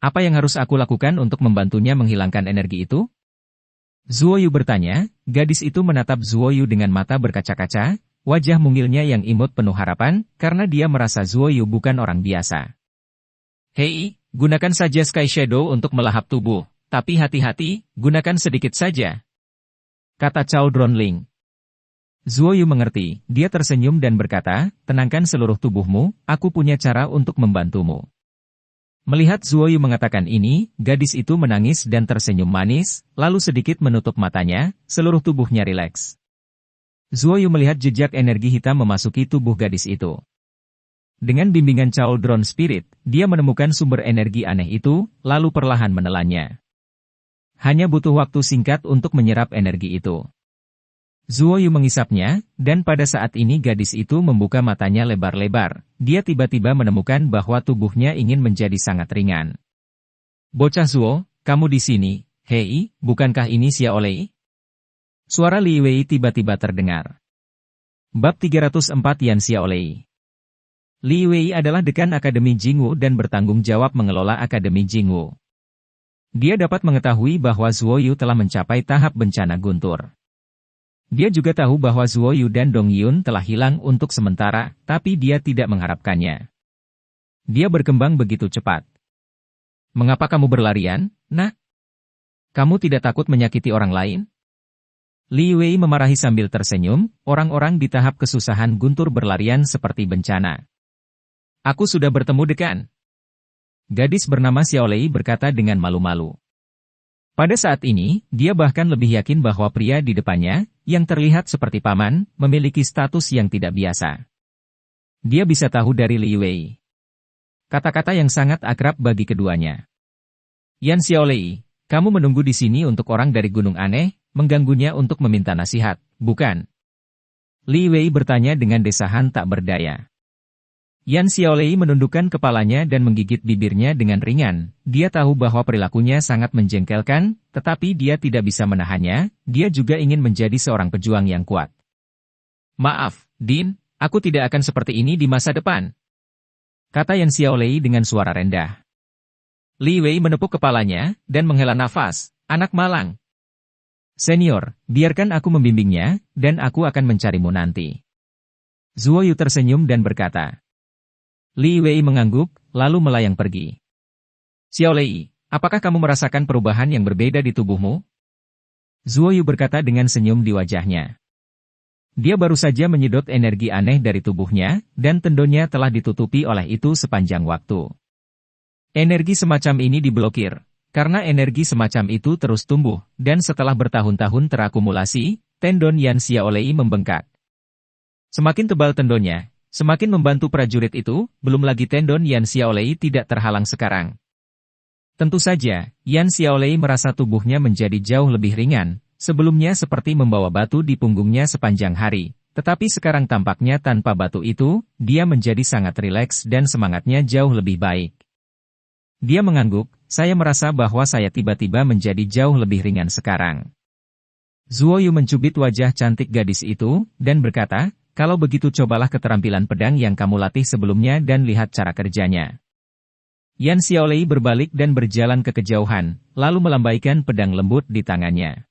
Apa yang harus aku lakukan untuk membantunya menghilangkan energi itu? Zuoyu bertanya, gadis itu menatap Zuoyu dengan mata berkaca-kaca, wajah mungilnya yang imut penuh harapan, karena dia merasa Zuoyu bukan orang biasa. Hei, gunakan saja Sky Shadow untuk melahap tubuh, tapi hati-hati, gunakan sedikit saja, kata Chaldron Ling. Zuoyu mengerti, dia tersenyum dan berkata, tenangkan seluruh tubuhmu, aku punya cara untuk membantumu. Melihat Zuoyu mengatakan ini, gadis itu menangis dan tersenyum manis, lalu sedikit menutup matanya, seluruh tubuhnya rileks. Zuoyu melihat jejak energi hitam memasuki tubuh gadis itu. Dengan bimbingan Chaldron Spirit, dia menemukan sumber energi aneh itu, lalu perlahan menelannya. Hanya butuh waktu singkat untuk menyerap energi itu. Zuoyu mengisapnya, dan pada saat ini gadis itu membuka matanya lebar-lebar. Dia tiba-tiba menemukan bahwa tubuhnya ingin menjadi sangat ringan. Bocah Zuo, kamu di sini, hei, bukankah ini Xiao Lei? Suara Li Wei tiba-tiba terdengar. Bab 304 Yan Xiao Lei. Li Wei adalah dekan Akademi Jingwu dan bertanggung jawab mengelola Akademi Jingwu. Dia dapat mengetahui bahwa Zuoyu telah mencapai tahap bencana guntur. Dia juga tahu bahwa Zuoyu dan Dong Yun telah hilang untuk sementara, tapi dia tidak mengharapkannya. Dia berkembang begitu cepat. Mengapa kamu berlarian, nak? Kamu tidak takut menyakiti orang lain? Li Wei memarahi sambil tersenyum, orang-orang di tahap kesusahan guntur berlarian seperti bencana. Aku sudah bertemu dekan. Gadis bernama Xiao Lei berkata dengan malu-malu. Pada saat ini, dia bahkan lebih yakin bahwa pria di depannya, yang terlihat seperti paman, memiliki status yang tidak biasa. Dia bisa tahu dari Li Wei. Kata-kata yang sangat akrab bagi keduanya. Yan Xiao Lei, kamu menunggu di sini untuk orang dari Gunung Aneh, mengganggunya untuk meminta nasihat, bukan? Li Wei bertanya dengan desahan tak berdaya. Yan Xiao Lei menundukkan kepalanya dan menggigit bibirnya dengan ringan. Dia tahu bahwa perilakunya sangat menjengkelkan, tetapi dia tidak bisa menahannya, dia juga ingin menjadi seorang pejuang yang kuat. Maaf, Din, aku tidak akan seperti ini di masa depan, kata Yan Xiao Lei dengan suara rendah. Li Wei menepuk kepalanya, dan menghela nafas, anak malang. Senior, biarkan aku membimbingnya, dan aku akan mencarimu nanti. Zuoyu tersenyum dan berkata. Li Wei mengangguk, lalu melayang pergi. Xiao Lei, apakah kamu merasakan perubahan yang berbeda di tubuhmu? Zuoyu berkata dengan senyum di wajahnya. Dia baru saja menyedot energi aneh dari tubuhnya, dan tendonnya telah ditutupi oleh itu sepanjang waktu. Energi semacam ini diblokir, karena energi semacam itu terus tumbuh, dan setelah bertahun-tahun terakumulasi, tendon Yan Xiaolei membengkak. Semakin tebal tendonnya, semakin membantu prajurit itu, belum lagi tendon Yan Xiaolei tidak terhalang sekarang. Tentu saja, Yan Xiaolei merasa tubuhnya menjadi jauh lebih ringan, sebelumnya seperti membawa batu di punggungnya sepanjang hari, tetapi sekarang tampaknya tanpa batu itu, dia menjadi sangat rileks dan semangatnya jauh lebih baik. Dia mengangguk, saya merasa bahwa saya tiba-tiba menjadi jauh lebih ringan sekarang. Zuo Yu mencubit wajah cantik gadis itu, dan berkata, kalau begitu cobalah keterampilan pedang yang kamu latih sebelumnya dan lihat cara kerjanya. Yan Xiaolei berbalik dan berjalan ke kejauhan, lalu melambaikan pedang lembut di tangannya.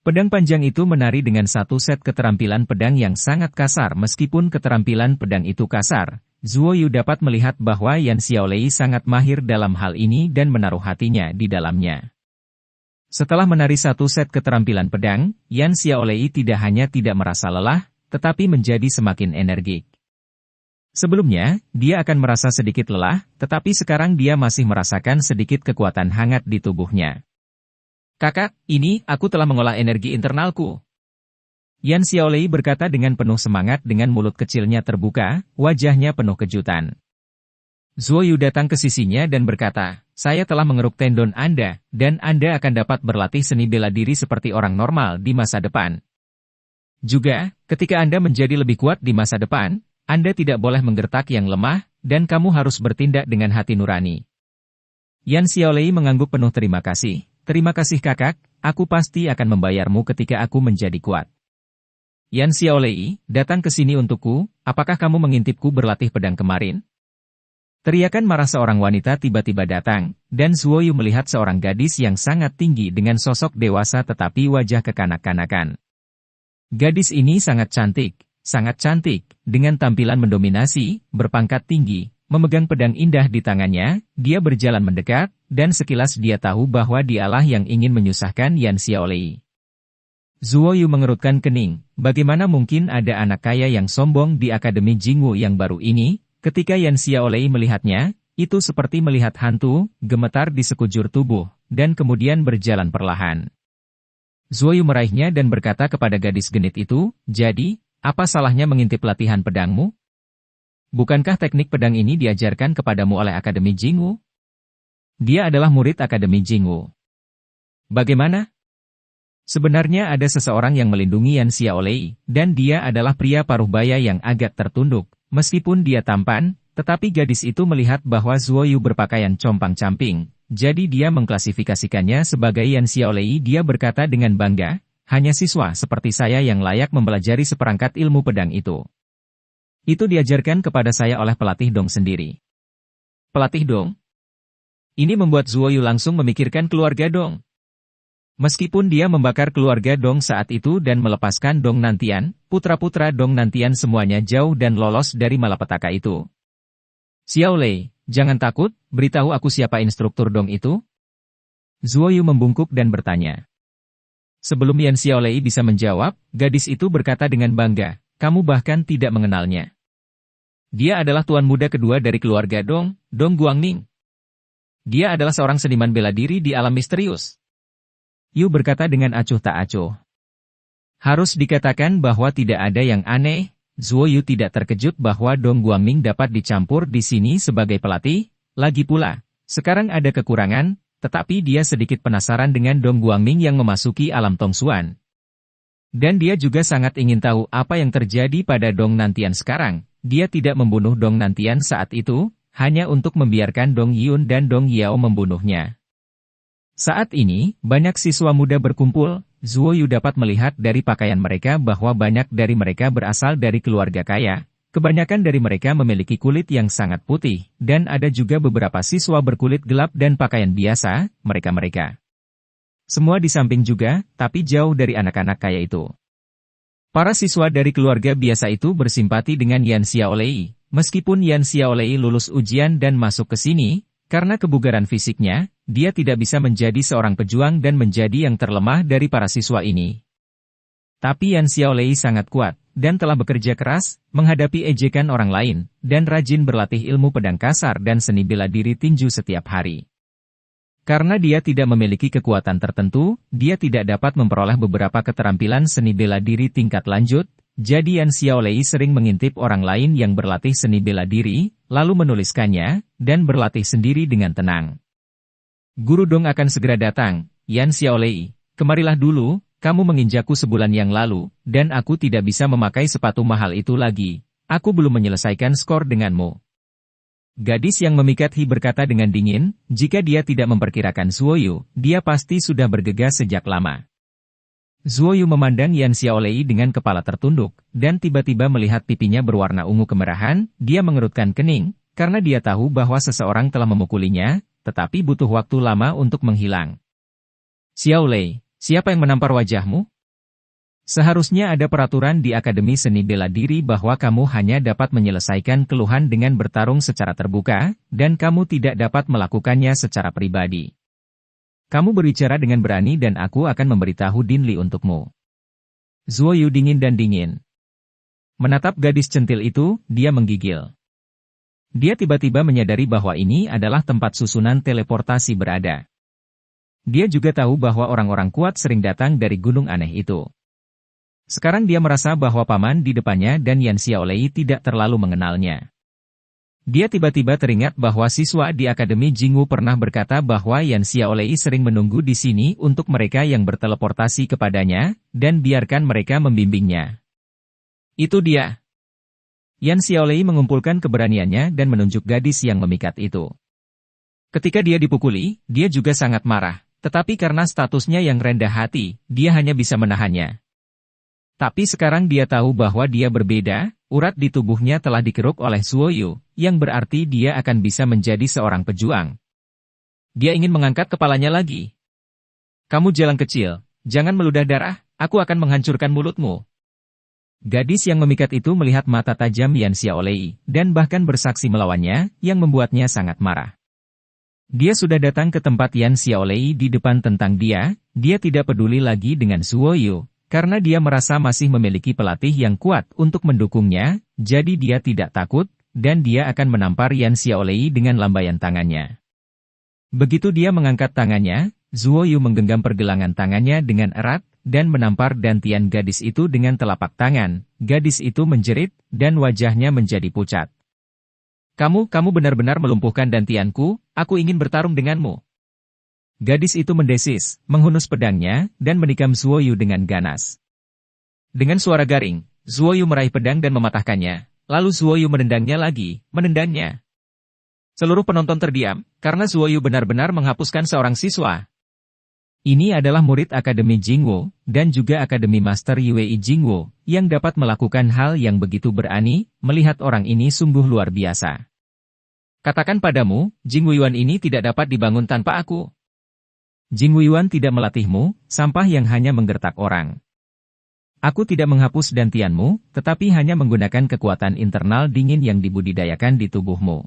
Pedang panjang itu menari dengan satu set keterampilan pedang yang sangat kasar. Meskipun keterampilan pedang itu kasar, Zuo Yu dapat melihat bahwa Yan Xiaolei sangat mahir dalam hal ini dan menaruh hatinya di dalamnya. Setelah menari satu set keterampilan pedang, Yan Xiaolei tidak hanya tidak merasa lelah, tetapi menjadi semakin energik. Sebelumnya, dia akan merasa sedikit lelah, tetapi sekarang dia masih merasakan sedikit kekuatan hangat di tubuhnya. Kakak, ini, aku telah mengolah energi internalku. Yan Xiaolei berkata dengan penuh semangat dengan mulut kecilnya terbuka, wajahnya penuh kejutan. Zuo Yu datang ke sisinya dan berkata, saya telah mengeruk tendon Anda, dan Anda akan dapat berlatih seni bela diri seperti orang normal di masa depan. Juga, ketika Anda menjadi lebih kuat di masa depan, Anda tidak boleh menggertak yang lemah, dan kamu harus bertindak dengan hati nurani. Yan Xiaolei mengangguk penuh terima kasih. Terima kasih kakak, aku pasti akan membayarmu ketika aku menjadi kuat. Yan Xiaolei, datang ke sini untukku, apakah kamu mengintipku berlatih pedang kemarin? Teriakan marah seorang wanita tiba-tiba datang, dan Zuo Yu melihat seorang gadis yang sangat tinggi dengan sosok dewasa tetapi wajah kekanak-kanakan. Gadis ini sangat cantik, dengan tampilan mendominasi, berpangkat tinggi, memegang pedang indah di tangannya, dia berjalan mendekat, dan sekilas dia tahu bahwa dialah yang ingin menyusahkan Yan Xiaolei. Zuo Yu mengerutkan kening, bagaimana mungkin ada anak kaya yang sombong di Akademi Jingwu yang baru ini? Ketika Yan Xiaolei melihatnya, itu seperti melihat hantu, gemetar di sekujur tubuh, dan kemudian berjalan perlahan. Zuo Yu meraihnya dan berkata kepada gadis genit itu, jadi, apa salahnya mengintip latihan pedangmu? Bukankah teknik pedang ini diajarkan kepadamu oleh Akademi Jingwu? Dia adalah murid Akademi Jingwu. Bagaimana? Sebenarnya ada seseorang yang melindungi Yan Xiaolei, dan dia adalah pria paruh baya yang agak tertunduk. Meskipun dia tampan, tetapi gadis itu melihat bahwa Zuo Yu berpakaian compang-camping, jadi dia mengklasifikasikannya sebagai Yan Xiaolei. Dia berkata dengan bangga, hanya siswa seperti saya yang layak mempelajari seperangkat ilmu pedang itu. Itu diajarkan kepada saya oleh pelatih Dong sendiri. Pelatih Dong? Ini membuat Zuo Yu langsung memikirkan keluarga Dong. Meskipun dia membakar keluarga Dong saat itu dan melepaskan Dong Nantian, putra-putra Dong Nantian semuanya jauh dan lolos dari malapetaka itu. Xiaolei, jangan takut, beritahu aku siapa instruktur Dong itu? Zuo Yu membungkuk dan bertanya. Sebelum Yan Xiaolei bisa menjawab, gadis itu berkata dengan bangga, kamu bahkan tidak mengenalnya. Dia adalah tuan muda kedua dari keluarga Dong, Dong Guangning. Dia adalah seorang seniman bela diri di alam misterius. Yu berkata dengan acuh tak acuh. Harus dikatakan bahwa tidak ada yang aneh, Zuo Yu tidak terkejut bahwa Dong Guangning dapat dicampur di sini sebagai pelatih, lagi pula, sekarang ada kekurangan, tetapi dia sedikit penasaran dengan Dong Guangning yang memasuki alam Tongsuan. Dan dia juga sangat ingin tahu apa yang terjadi pada Dong Nantian sekarang. Dia tidak membunuh Dong Nantian saat itu, hanya untuk membiarkan Dong Yun dan Dong Yao membunuhnya. Saat ini, banyak siswa muda berkumpul. Zuo Yu dapat melihat dari pakaian mereka bahwa banyak dari mereka berasal dari keluarga kaya. Kebanyakan dari mereka memiliki kulit yang sangat putih, dan ada juga beberapa siswa berkulit gelap dan pakaian biasa, mereka-mereka. Semua di samping juga, tapi jauh dari anak-anak kaya itu. Para siswa dari keluarga biasa itu bersimpati dengan Yan Xiaolei. Meskipun Yan Xiaolei lulus ujian dan masuk ke sini, karena kebugaran fisiknya, dia tidak bisa menjadi seorang pejuang dan menjadi yang terlemah dari para siswa ini. Tapi Yan Xiaolei sangat kuat, dan telah bekerja keras, menghadapi ejekan orang lain, dan rajin berlatih ilmu pedang kasar dan seni bela diri tinju setiap hari. Karena dia tidak memiliki kekuatan tertentu, dia tidak dapat memperoleh beberapa keterampilan seni bela diri tingkat lanjut, jadi Yan Xiaolei sering mengintip orang lain yang berlatih seni bela diri, lalu menuliskannya, dan berlatih sendiri dengan tenang. Guru Dong akan segera datang, Yan Xiaolei, kemarilah dulu, kamu menginjakku sebulan yang lalu, dan aku tidak bisa memakai sepatu mahal itu lagi. Aku belum menyelesaikan skor denganmu. Gadis yang memikat He berkata dengan dingin, jika dia tidak memperkirakan Zuoyu, dia pasti sudah bergegas sejak lama. Zuoyu memandang Yan Xiaolei dengan kepala tertunduk, dan tiba-tiba melihat pipinya berwarna ungu kemerahan, dia mengerutkan kening, karena dia tahu bahwa seseorang telah memukulinya, tetapi butuh waktu lama untuk menghilang. Xiaolei, siapa yang menampar wajahmu? Seharusnya ada peraturan di Akademi Seni Bela Diri bahwa kamu hanya dapat menyelesaikan keluhan dengan bertarung secara terbuka, dan kamu tidak dapat melakukannya secara pribadi. Kamu berbicara dengan berani dan aku akan memberitahu Din Li untukmu. Zuoyu dingin dan dingin. Menatap gadis centil itu, dia menggigil. Dia tiba-tiba menyadari bahwa ini adalah tempat susunan teleportasi berada. Dia juga tahu bahwa orang-orang kuat sering datang dari gunung aneh itu. Sekarang dia merasa bahwa paman di depannya dan Yan Xiaolei tidak terlalu mengenalnya. Dia tiba-tiba teringat bahwa siswa di Akademi Jingwu pernah berkata bahwa Yan Xiaolei sering menunggu di sini untuk mereka yang berteleportasi kepadanya, dan biarkan mereka membimbingnya. Itu dia. Yan Xiaolei mengumpulkan keberaniannya dan menunjuk gadis yang memikat itu. Ketika dia dipukuli, dia juga sangat marah, tetapi karena statusnya yang rendah hati, dia hanya bisa menahannya. Tapi sekarang dia tahu bahwa dia berbeda, urat di tubuhnya telah dikeruk oleh Zuoyu, yang berarti dia akan bisa menjadi seorang pejuang. Dia ingin mengangkat kepalanya lagi. Kamu jalang kecil, jangan meludah darah, aku akan menghancurkan mulutmu. Gadis yang memikat itu melihat mata tajam Yan Xiaolei, dan bahkan bersaksi melawannya, yang membuatnya sangat marah. Dia sudah datang ke tempat Yan Xiaolei di depan tentang dia tidak peduli lagi dengan Zuoyu. Karena dia merasa masih memiliki pelatih yang kuat untuk mendukungnya, jadi dia tidak takut, dan dia akan menampar Yan Xiaolei dengan lambaian tangannya. Begitu dia mengangkat tangannya, Zuoyu menggenggam pergelangan tangannya dengan erat, dan menampar dantian gadis itu dengan telapak tangan. Gadis itu menjerit, dan wajahnya menjadi pucat. Kamu benar-benar melumpuhkan dantianku, aku ingin bertarung denganmu. Gadis itu mendesis, menghunus pedangnya, dan menikam Zuoyu dengan ganas. Dengan suara garing, Zuoyu meraih pedang dan mematahkannya, lalu Zuoyu menendangnya lagi, menendangnya. Seluruh penonton terdiam, karena Zuoyu benar-benar menghapuskan seorang siswa. Ini adalah murid Akademi Jingwu, dan juga Akademi Master Yue Jingwu, yang dapat melakukan hal yang begitu berani, melihat orang ini sungguh luar biasa. Katakan padamu, Jingwu Yuan ini tidak dapat dibangun tanpa aku. Jingwu Yuan tidak melatihmu, sampah yang hanya menggertak orang. Aku tidak menghapus dantianmu, tetapi hanya menggunakan kekuatan internal dingin yang dibudidayakan di tubuhmu.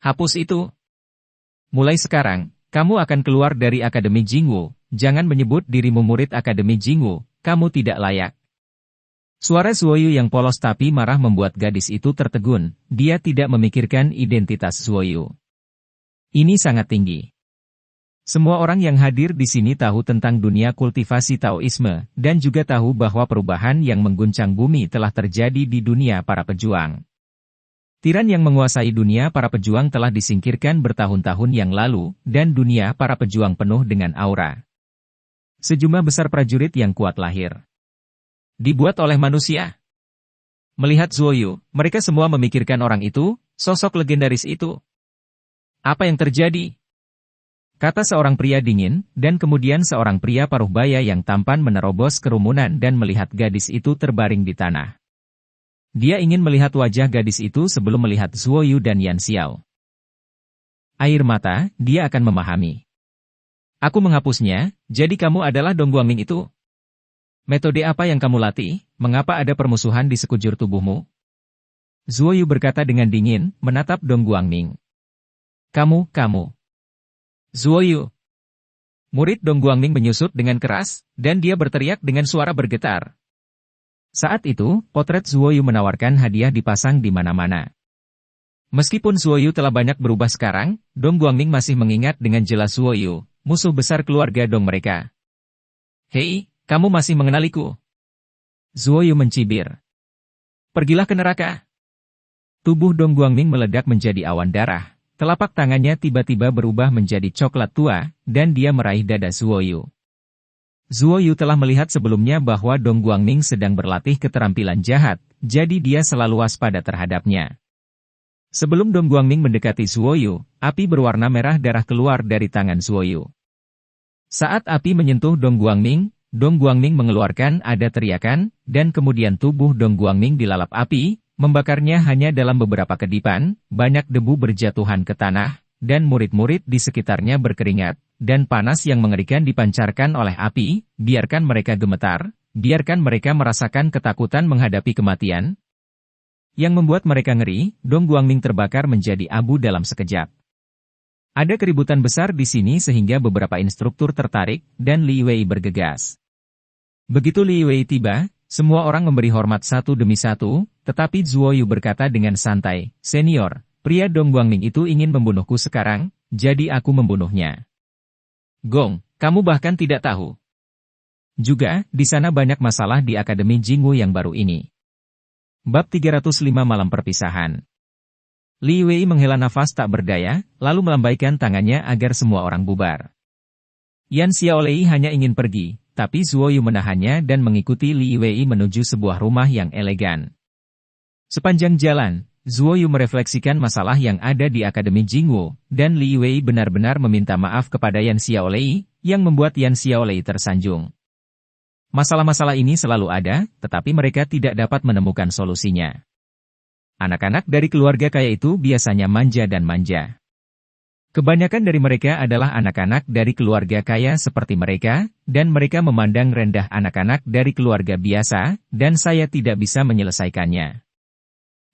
Hapus itu. Mulai sekarang, kamu akan keluar dari Akademi Jingwu, jangan menyebut dirimu murid Akademi Jingwu, kamu tidak layak. Suara Zuoyu yang polos tapi marah membuat gadis itu tertegun, dia tidak memikirkan identitas Zuoyu. Ini sangat tinggi. Semua orang yang hadir di sini tahu tentang dunia kultivasi Taoisme, dan juga tahu bahwa perubahan yang mengguncang bumi telah terjadi di dunia para pejuang. Tiran yang menguasai dunia para pejuang telah disingkirkan bertahun-tahun yang lalu, dan dunia para pejuang penuh dengan aura. Sejumlah besar prajurit yang kuat lahir. Dibuat oleh manusia. Melihat Zuoyu, mereka semua memikirkan orang itu, sosok legendaris itu. Apa yang terjadi? Kata seorang pria dingin, dan kemudian seorang pria paruh baya yang tampan menerobos kerumunan dan melihat gadis itu terbaring di tanah. Dia ingin melihat wajah gadis itu sebelum melihat Zuoyu dan Yan Xiao. Air mata, dia akan memahami. Aku menghapusnya, jadi kamu adalah Dong Guangming itu. Metode apa yang kamu latih, mengapa ada permusuhan di sekujur tubuhmu? Zuoyu berkata dengan dingin, menatap Dong Guangming. Kamu. Zuoyu. Murid Dong Guangming menyusut dengan keras, dan dia berteriak dengan suara bergetar. Saat itu, potret Zuoyu menawarkan hadiah dipasang di mana-mana. Meskipun Zuoyu telah banyak berubah sekarang, Dong Guangning masih mengingat dengan jelas Zuoyu, musuh besar keluarga Dong mereka. Hei, kamu masih mengenaliku? Zuoyu mencibir. Pergilah ke neraka. Tubuh Dong Guangning meledak menjadi awan darah. Telapak tangannya tiba-tiba berubah menjadi coklat tua, dan dia meraih dada Zuoyu. Zuoyu telah melihat sebelumnya bahwa Dong Guangning sedang berlatih keterampilan jahat, jadi dia selalu waspada terhadapnya. Sebelum Dong Guangning mendekati Zuoyu, api berwarna merah darah keluar dari tangan Zuoyu. Saat api menyentuh Dong Guangning mengeluarkan ada teriakan, dan kemudian tubuh Dong Guangning dilalap api, membakarnya hanya dalam beberapa kedipan, banyak debu berjatuhan ke tanah, dan murid-murid di sekitarnya berkeringat, dan panas yang mengerikan dipancarkan oleh api, biarkan mereka gemetar, biarkan mereka merasakan ketakutan menghadapi kematian. Yang membuat mereka ngeri, Dong Guangning terbakar menjadi abu dalam sekejap. Ada keributan besar di sini sehingga beberapa instruktur tertarik, dan Li Wei bergegas. Begitu Li Wei tiba, semua orang memberi hormat satu demi satu, tetapi Zuoyu berkata dengan santai, "Senior, pria Dong Guangning itu ingin membunuhku sekarang, jadi aku membunuhnya." Gong, kamu bahkan tidak tahu. Juga, di sana banyak masalah di Akademi Jingwu yang baru ini. Bab 305 Malam Perpisahan. Li Wei menghela nafas tak berdaya, lalu melambaikan tangannya agar semua orang bubar. Yan Xiaolei hanya ingin pergi, tapi Zuoyu menahannya dan mengikuti Li Wei menuju sebuah rumah yang elegan. Sepanjang jalan, Zuoyu merefleksikan masalah yang ada di Akademi Jingwu, dan Li Wei benar-benar meminta maaf kepada Yan Xiaolei, yang membuat Yan Xiaolei tersanjung. Masalah-masalah ini selalu ada, tetapi mereka tidak dapat menemukan solusinya. Anak-anak dari keluarga kaya itu biasanya manja dan manja. Kebanyakan dari mereka adalah anak-anak dari keluarga kaya seperti mereka, dan mereka memandang rendah anak-anak dari keluarga biasa, dan saya tidak bisa menyelesaikannya.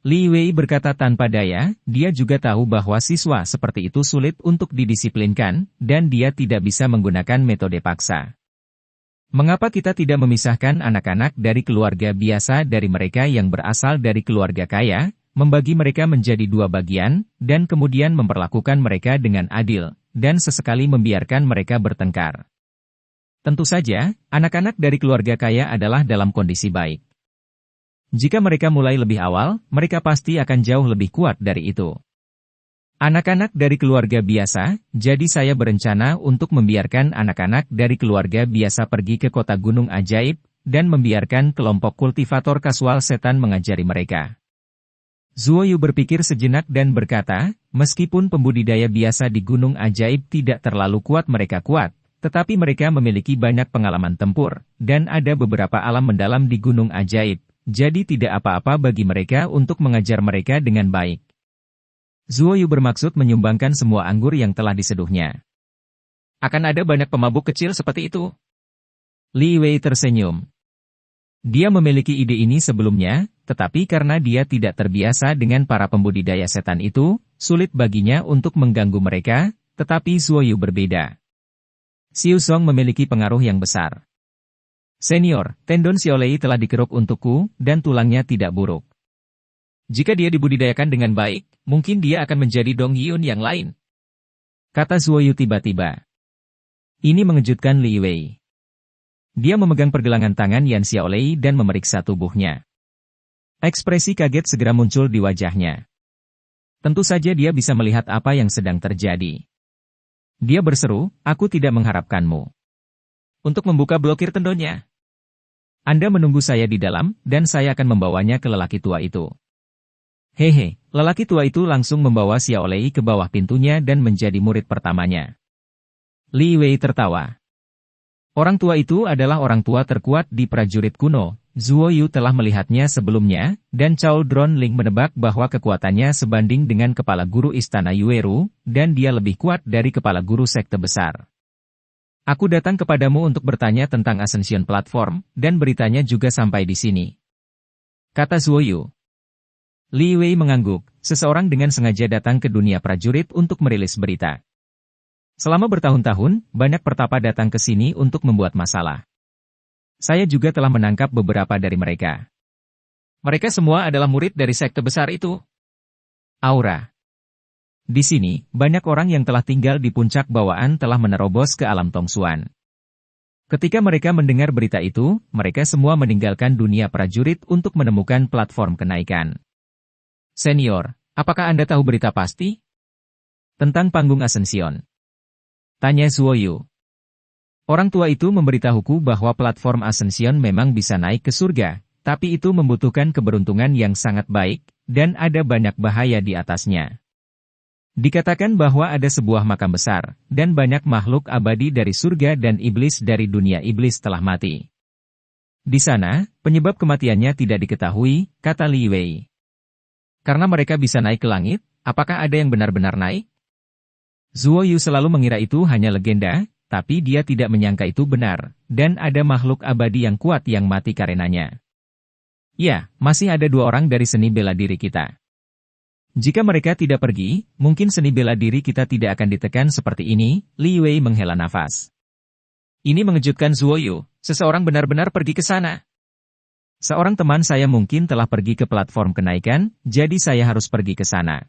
Li Wei berkata tanpa daya, dia juga tahu bahwa siswa seperti itu sulit untuk didisiplinkan, dan dia tidak bisa menggunakan metode paksa. Mengapa kita tidak memisahkan anak-anak dari keluarga biasa dari mereka yang berasal dari keluarga kaya, membagi mereka menjadi dua bagian, dan kemudian memperlakukan mereka dengan adil, dan sesekali membiarkan mereka bertengkar? Tentu saja, anak-anak dari keluarga kaya adalah dalam kondisi baik. Jika mereka mulai lebih awal, mereka pasti akan jauh lebih kuat dari itu. Anak-anak dari keluarga biasa, jadi saya berencana untuk membiarkan anak-anak dari keluarga biasa pergi ke kota Gunung Ajaib, dan membiarkan kelompok kultivator kasual setan mengajari mereka. Zuoyu berpikir sejenak dan berkata, meskipun pembudidaya biasa di Gunung Ajaib tidak terlalu kuat mereka kuat, tetapi mereka memiliki banyak pengalaman tempur, dan ada beberapa alam mendalam di Gunung Ajaib, jadi tidak apa-apa bagi mereka untuk mengajar mereka dengan baik. Zuoyu bermaksud menyumbangkan semua anggur yang telah diseduhnya. Akan ada banyak pemabuk kecil seperti itu? Li Wei tersenyum. Dia memiliki ide ini sebelumnya, tetapi karena dia tidak terbiasa dengan para pembudidaya setan itu, sulit baginya untuk mengganggu mereka, tetapi Zuoyu berbeda. Xiu Song memiliki pengaruh yang besar. Senior, tendon Xiaolei telah dikeruk untukku, dan tulangnya tidak buruk. Jika dia dibudidayakan dengan baik, mungkin dia akan menjadi Dong Yun yang lain. Kata Zuoyu tiba-tiba. Ini mengejutkan Li Wei. Dia memegang pergelangan tangan Yan Xiaolei dan memeriksa tubuhnya. Ekspresi kaget segera muncul di wajahnya. Tentu saja dia bisa melihat apa yang sedang terjadi. Dia berseru, aku tidak mengharapkanmu untuk membuka blokir tendonnya. Anda menunggu saya di dalam, dan saya akan membawanya ke lelaki tua itu. Hehe, lelaki tua itu langsung membawa Xiaolei ke bawah pintunya dan menjadi murid pertamanya. Li Wei tertawa. Orang tua itu adalah orang tua terkuat di prajurit kuno. Zuoyu telah melihatnya sebelumnya, dan Cao Dronling menebak bahwa kekuatannya sebanding dengan kepala guru istana Yueru, dan dia lebih kuat dari kepala guru sekte besar. Aku datang kepadamu untuk bertanya tentang Ascension Platform, dan beritanya juga sampai di sini. Kata Zuoyu. Li Wei mengangguk, seseorang dengan sengaja datang ke dunia prajurit untuk merilis berita. Selama bertahun-tahun, banyak pertapa datang ke sini untuk membuat masalah. Saya juga telah menangkap beberapa dari mereka. Mereka semua adalah murid dari sekte besar itu. Aura. Di sini, banyak orang yang telah tinggal di puncak bawaan telah menerobos ke alam Tongsuan. Ketika mereka mendengar berita itu, mereka semua meninggalkan dunia prajurit untuk menemukan platform kenaikan. Senior, apakah Anda tahu berita pasti? Tentang panggung Ascension? Tanya Zuoyu. Orang tua itu memberitahuku bahwa platform Ascension memang bisa naik ke surga, tapi itu membutuhkan keberuntungan yang sangat baik, dan ada banyak bahaya di atasnya. Dikatakan bahwa ada sebuah makam besar, dan banyak makhluk abadi dari surga dan iblis dari dunia iblis telah mati. Di sana, penyebab kematiannya tidak diketahui, kata Li Wei. Karena mereka bisa naik ke langit, apakah ada yang benar-benar naik? Zuoyu selalu mengira itu hanya legenda, tapi dia tidak menyangka itu benar, dan ada makhluk abadi yang kuat yang mati karenanya. Ya, masih ada 2 orang dari seni bela diri kita. Jika mereka tidak pergi, mungkin seni bela diri kita tidak akan ditekan seperti ini, Li Wei menghela nafas. Ini mengejutkan Zuoyu, seseorang benar-benar pergi ke sana. Seorang teman saya mungkin telah pergi ke platform kenaikan, jadi saya harus pergi ke sana.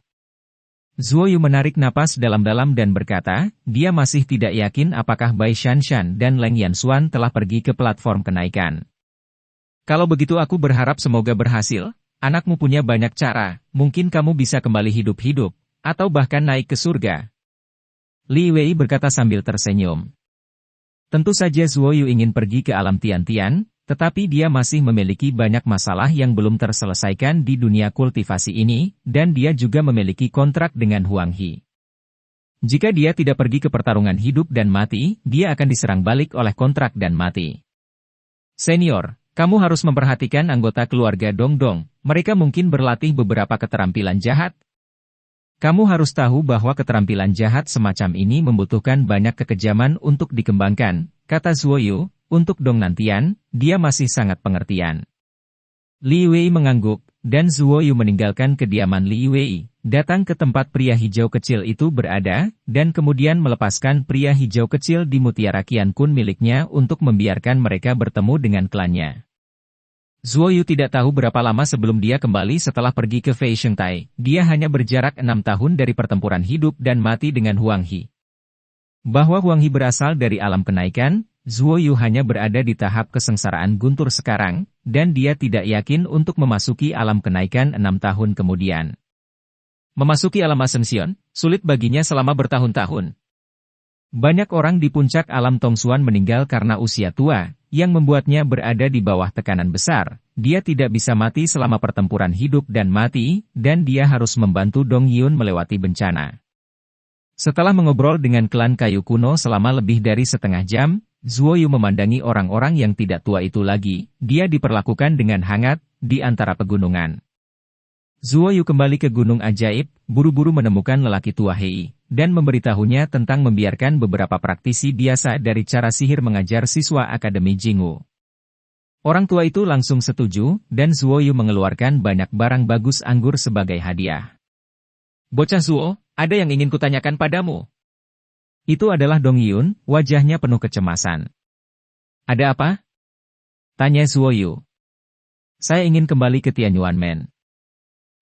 Zuoyu menarik napas dalam-dalam dan berkata, dia masih tidak yakin apakah Bai Shanshan dan Leng Yanxuan telah pergi ke platform kenaikan. Kalau begitu aku berharap semoga berhasil. Anakmu punya banyak cara, mungkin kamu bisa kembali hidup-hidup, atau bahkan naik ke surga. Li Wei berkata sambil tersenyum. Tentu saja Zuoyu ingin pergi ke alam Tian-Tian, tetapi dia masih memiliki banyak masalah yang belum terselesaikan di dunia kultivasi ini, dan dia juga memiliki kontrak dengan Huang He. Jika dia tidak pergi ke pertarungan hidup dan mati, dia akan diserang balik oleh kontrak dan mati. Senior, kamu harus memperhatikan anggota keluarga Dongdong, mereka mungkin berlatih beberapa keterampilan jahat. Kamu harus tahu bahwa keterampilan jahat semacam ini membutuhkan banyak kekejaman untuk dikembangkan, kata Zuoyu, untuk Dong Nantian, dia masih sangat pengertian. Li Wei mengangguk, dan Zuoyu meninggalkan kediaman Li Wei, datang ke tempat pria hijau kecil itu berada, dan kemudian melepaskan pria hijau kecil di Mutiara Qian Kun miliknya untuk membiarkan mereka bertemu dengan klannya. Zuoyu tidak tahu berapa lama sebelum dia kembali setelah pergi ke Fei Shengtai, dia hanya berjarak 6 tahun dari pertempuran hidup dan mati dengan Huang He. Bahwa Huang He berasal dari alam kenaikan, Zuoyu hanya berada di tahap kesengsaraan guntur sekarang, dan dia tidak yakin untuk memasuki alam kenaikan 6 tahun kemudian. Memasuki alam Ascension, sulit baginya selama bertahun-tahun. Banyak orang di puncak alam Tongsuan meninggal karena usia tua, yang membuatnya berada di bawah tekanan besar. Dia tidak bisa mati selama pertempuran hidup dan mati, dan dia harus membantu Dong Yun melewati bencana. Setelah mengobrol dengan klan kayu kuno selama lebih dari setengah jam, Zuoyu memandangi orang-orang yang tidak tua itu lagi. Dia diperlakukan dengan hangat di antara pegunungan. Zuoyu kembali ke Gunung Ajaib, buru-buru menemukan lelaki tua Hei, dan memberitahunya tentang membiarkan beberapa praktisi biasa dari cara sihir mengajar siswa Akademi Jingwu. Orang tua itu langsung setuju, dan Zuoyu mengeluarkan banyak barang bagus anggur sebagai hadiah. Bocah Zuo, ada yang ingin kutanyakan padamu. Itu adalah Dong Yun, wajahnya penuh kecemasan. Ada apa? Tanya Zuoyu. Saya ingin kembali ke Tianyuanmen.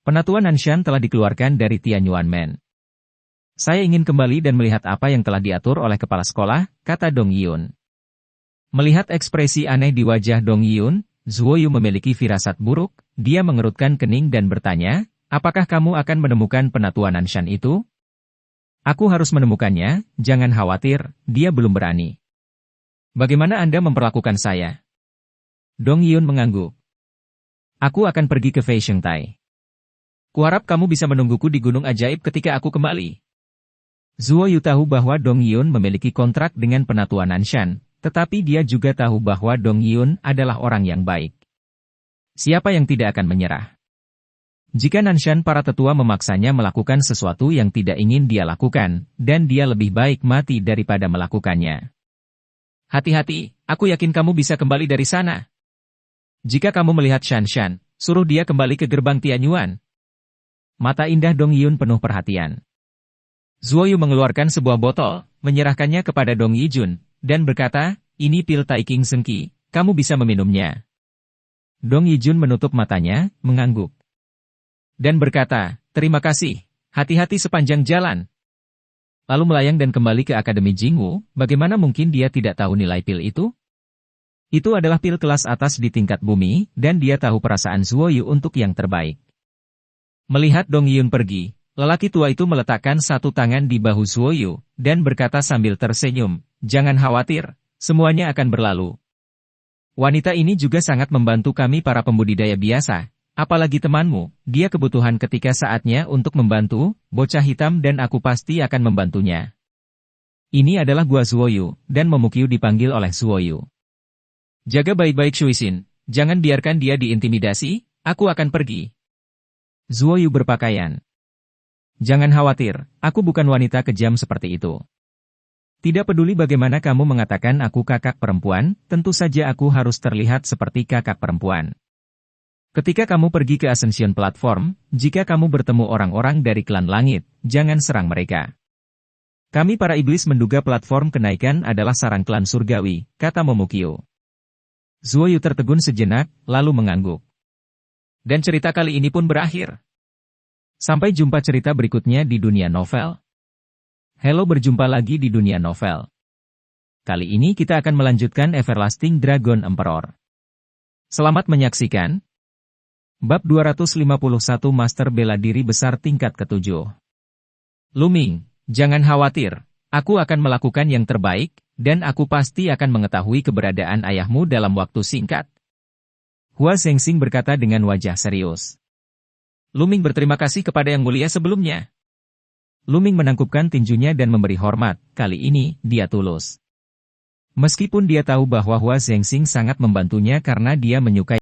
Penatuan Nanshan telah dikeluarkan dari Tianyuanmen. Saya ingin kembali dan melihat apa yang telah diatur oleh kepala sekolah, kata Dong Yun. Melihat ekspresi aneh di wajah Dong Yun, Zuoyu memiliki firasat buruk, dia mengerutkan kening dan bertanya, apakah kamu akan menemukan penatuan Nanshan itu? Aku harus menemukannya, jangan khawatir, dia belum berani. Bagaimana Anda memperlakukan saya? Dong Yun mengangguk. Aku akan pergi ke Fei Shengtai. Kuharap kamu bisa menungguku di Gunung Ajaib ketika aku kembali. Zuoyu tahu bahwa Dong Yun memiliki kontrak dengan penatuan Nanshan, tetapi dia juga tahu bahwa Dong Yun adalah orang yang baik. Siapa yang tidak akan menyerah? Jika Nanshan para tetua memaksanya melakukan sesuatu yang tidak ingin dia lakukan, dan dia lebih baik mati daripada melakukannya. Hati-hati, aku yakin kamu bisa kembali dari sana. Jika kamu melihat Shanshan, suruh dia kembali ke gerbang Tianyuan. Mata indah Dong Yun penuh perhatian. Zuoyu mengeluarkan sebuah botol, menyerahkannya kepada Dong Yijun, dan berkata, ini pil Taiking Sengki, kamu bisa meminumnya. Dong Yijun menutup matanya, mengangguk. Dan berkata, terima kasih, Hati-hati sepanjang jalan. Lalu melayang dan kembali ke Akademi Jingwu, bagaimana mungkin dia tidak tahu nilai pil itu? Itu adalah pil kelas atas di tingkat bumi, dan dia tahu perasaan Zuoyu untuk yang terbaik. Melihat Dong Yun pergi, lelaki tua itu meletakkan satu tangan di bahu Zuoyu, dan berkata sambil tersenyum, "Jangan khawatir, semuanya akan berlalu. Wanita ini juga sangat membantu kami para pembudidaya biasa, apalagi temanmu, dia kebutuhan ketika saatnya untuk membantu, bocah hitam dan aku pasti akan membantunya." Ini adalah gua Zuoyu, dan Momukyu dipanggil oleh Zuoyu. "Jaga baik-baik Shuixin, jangan biarkan dia diintimidasi, aku akan pergi." Zuoyu berpakaian. "Jangan khawatir, aku bukan wanita kejam seperti itu. Tidak peduli bagaimana kamu mengatakan aku kakak perempuan, tentu saja aku harus terlihat seperti kakak perempuan. Ketika kamu pergi ke Ascension Platform, jika kamu bertemu orang-orang dari klan langit, jangan serang mereka. Kami para iblis menduga platform kenaikan adalah sarang klan surgawi," kata Momukyu. Zuoyu tertegun sejenak, lalu mengangguk. Dan cerita kali ini pun berakhir. Sampai jumpa cerita berikutnya di dunia novel. Halo, berjumpa lagi di dunia novel. Kali ini kita akan melanjutkan Everlasting Dragon Emperor. Selamat menyaksikan. Bab 251 Master Bela Diri Besar tingkat ke-7. "Luming, jangan khawatir. Aku akan melakukan yang terbaik, dan aku pasti akan mengetahui keberadaan ayahmu dalam waktu singkat." Hua Zhengxing berkata dengan wajah serius. Luming berterima kasih kepada Yang Mulia sebelumnya. Luming menangkupkan tinjunya dan memberi hormat, kali ini, dia tulus. Meskipun dia tahu bahwa Hua Zhengxing sangat membantunya karena dia menyukai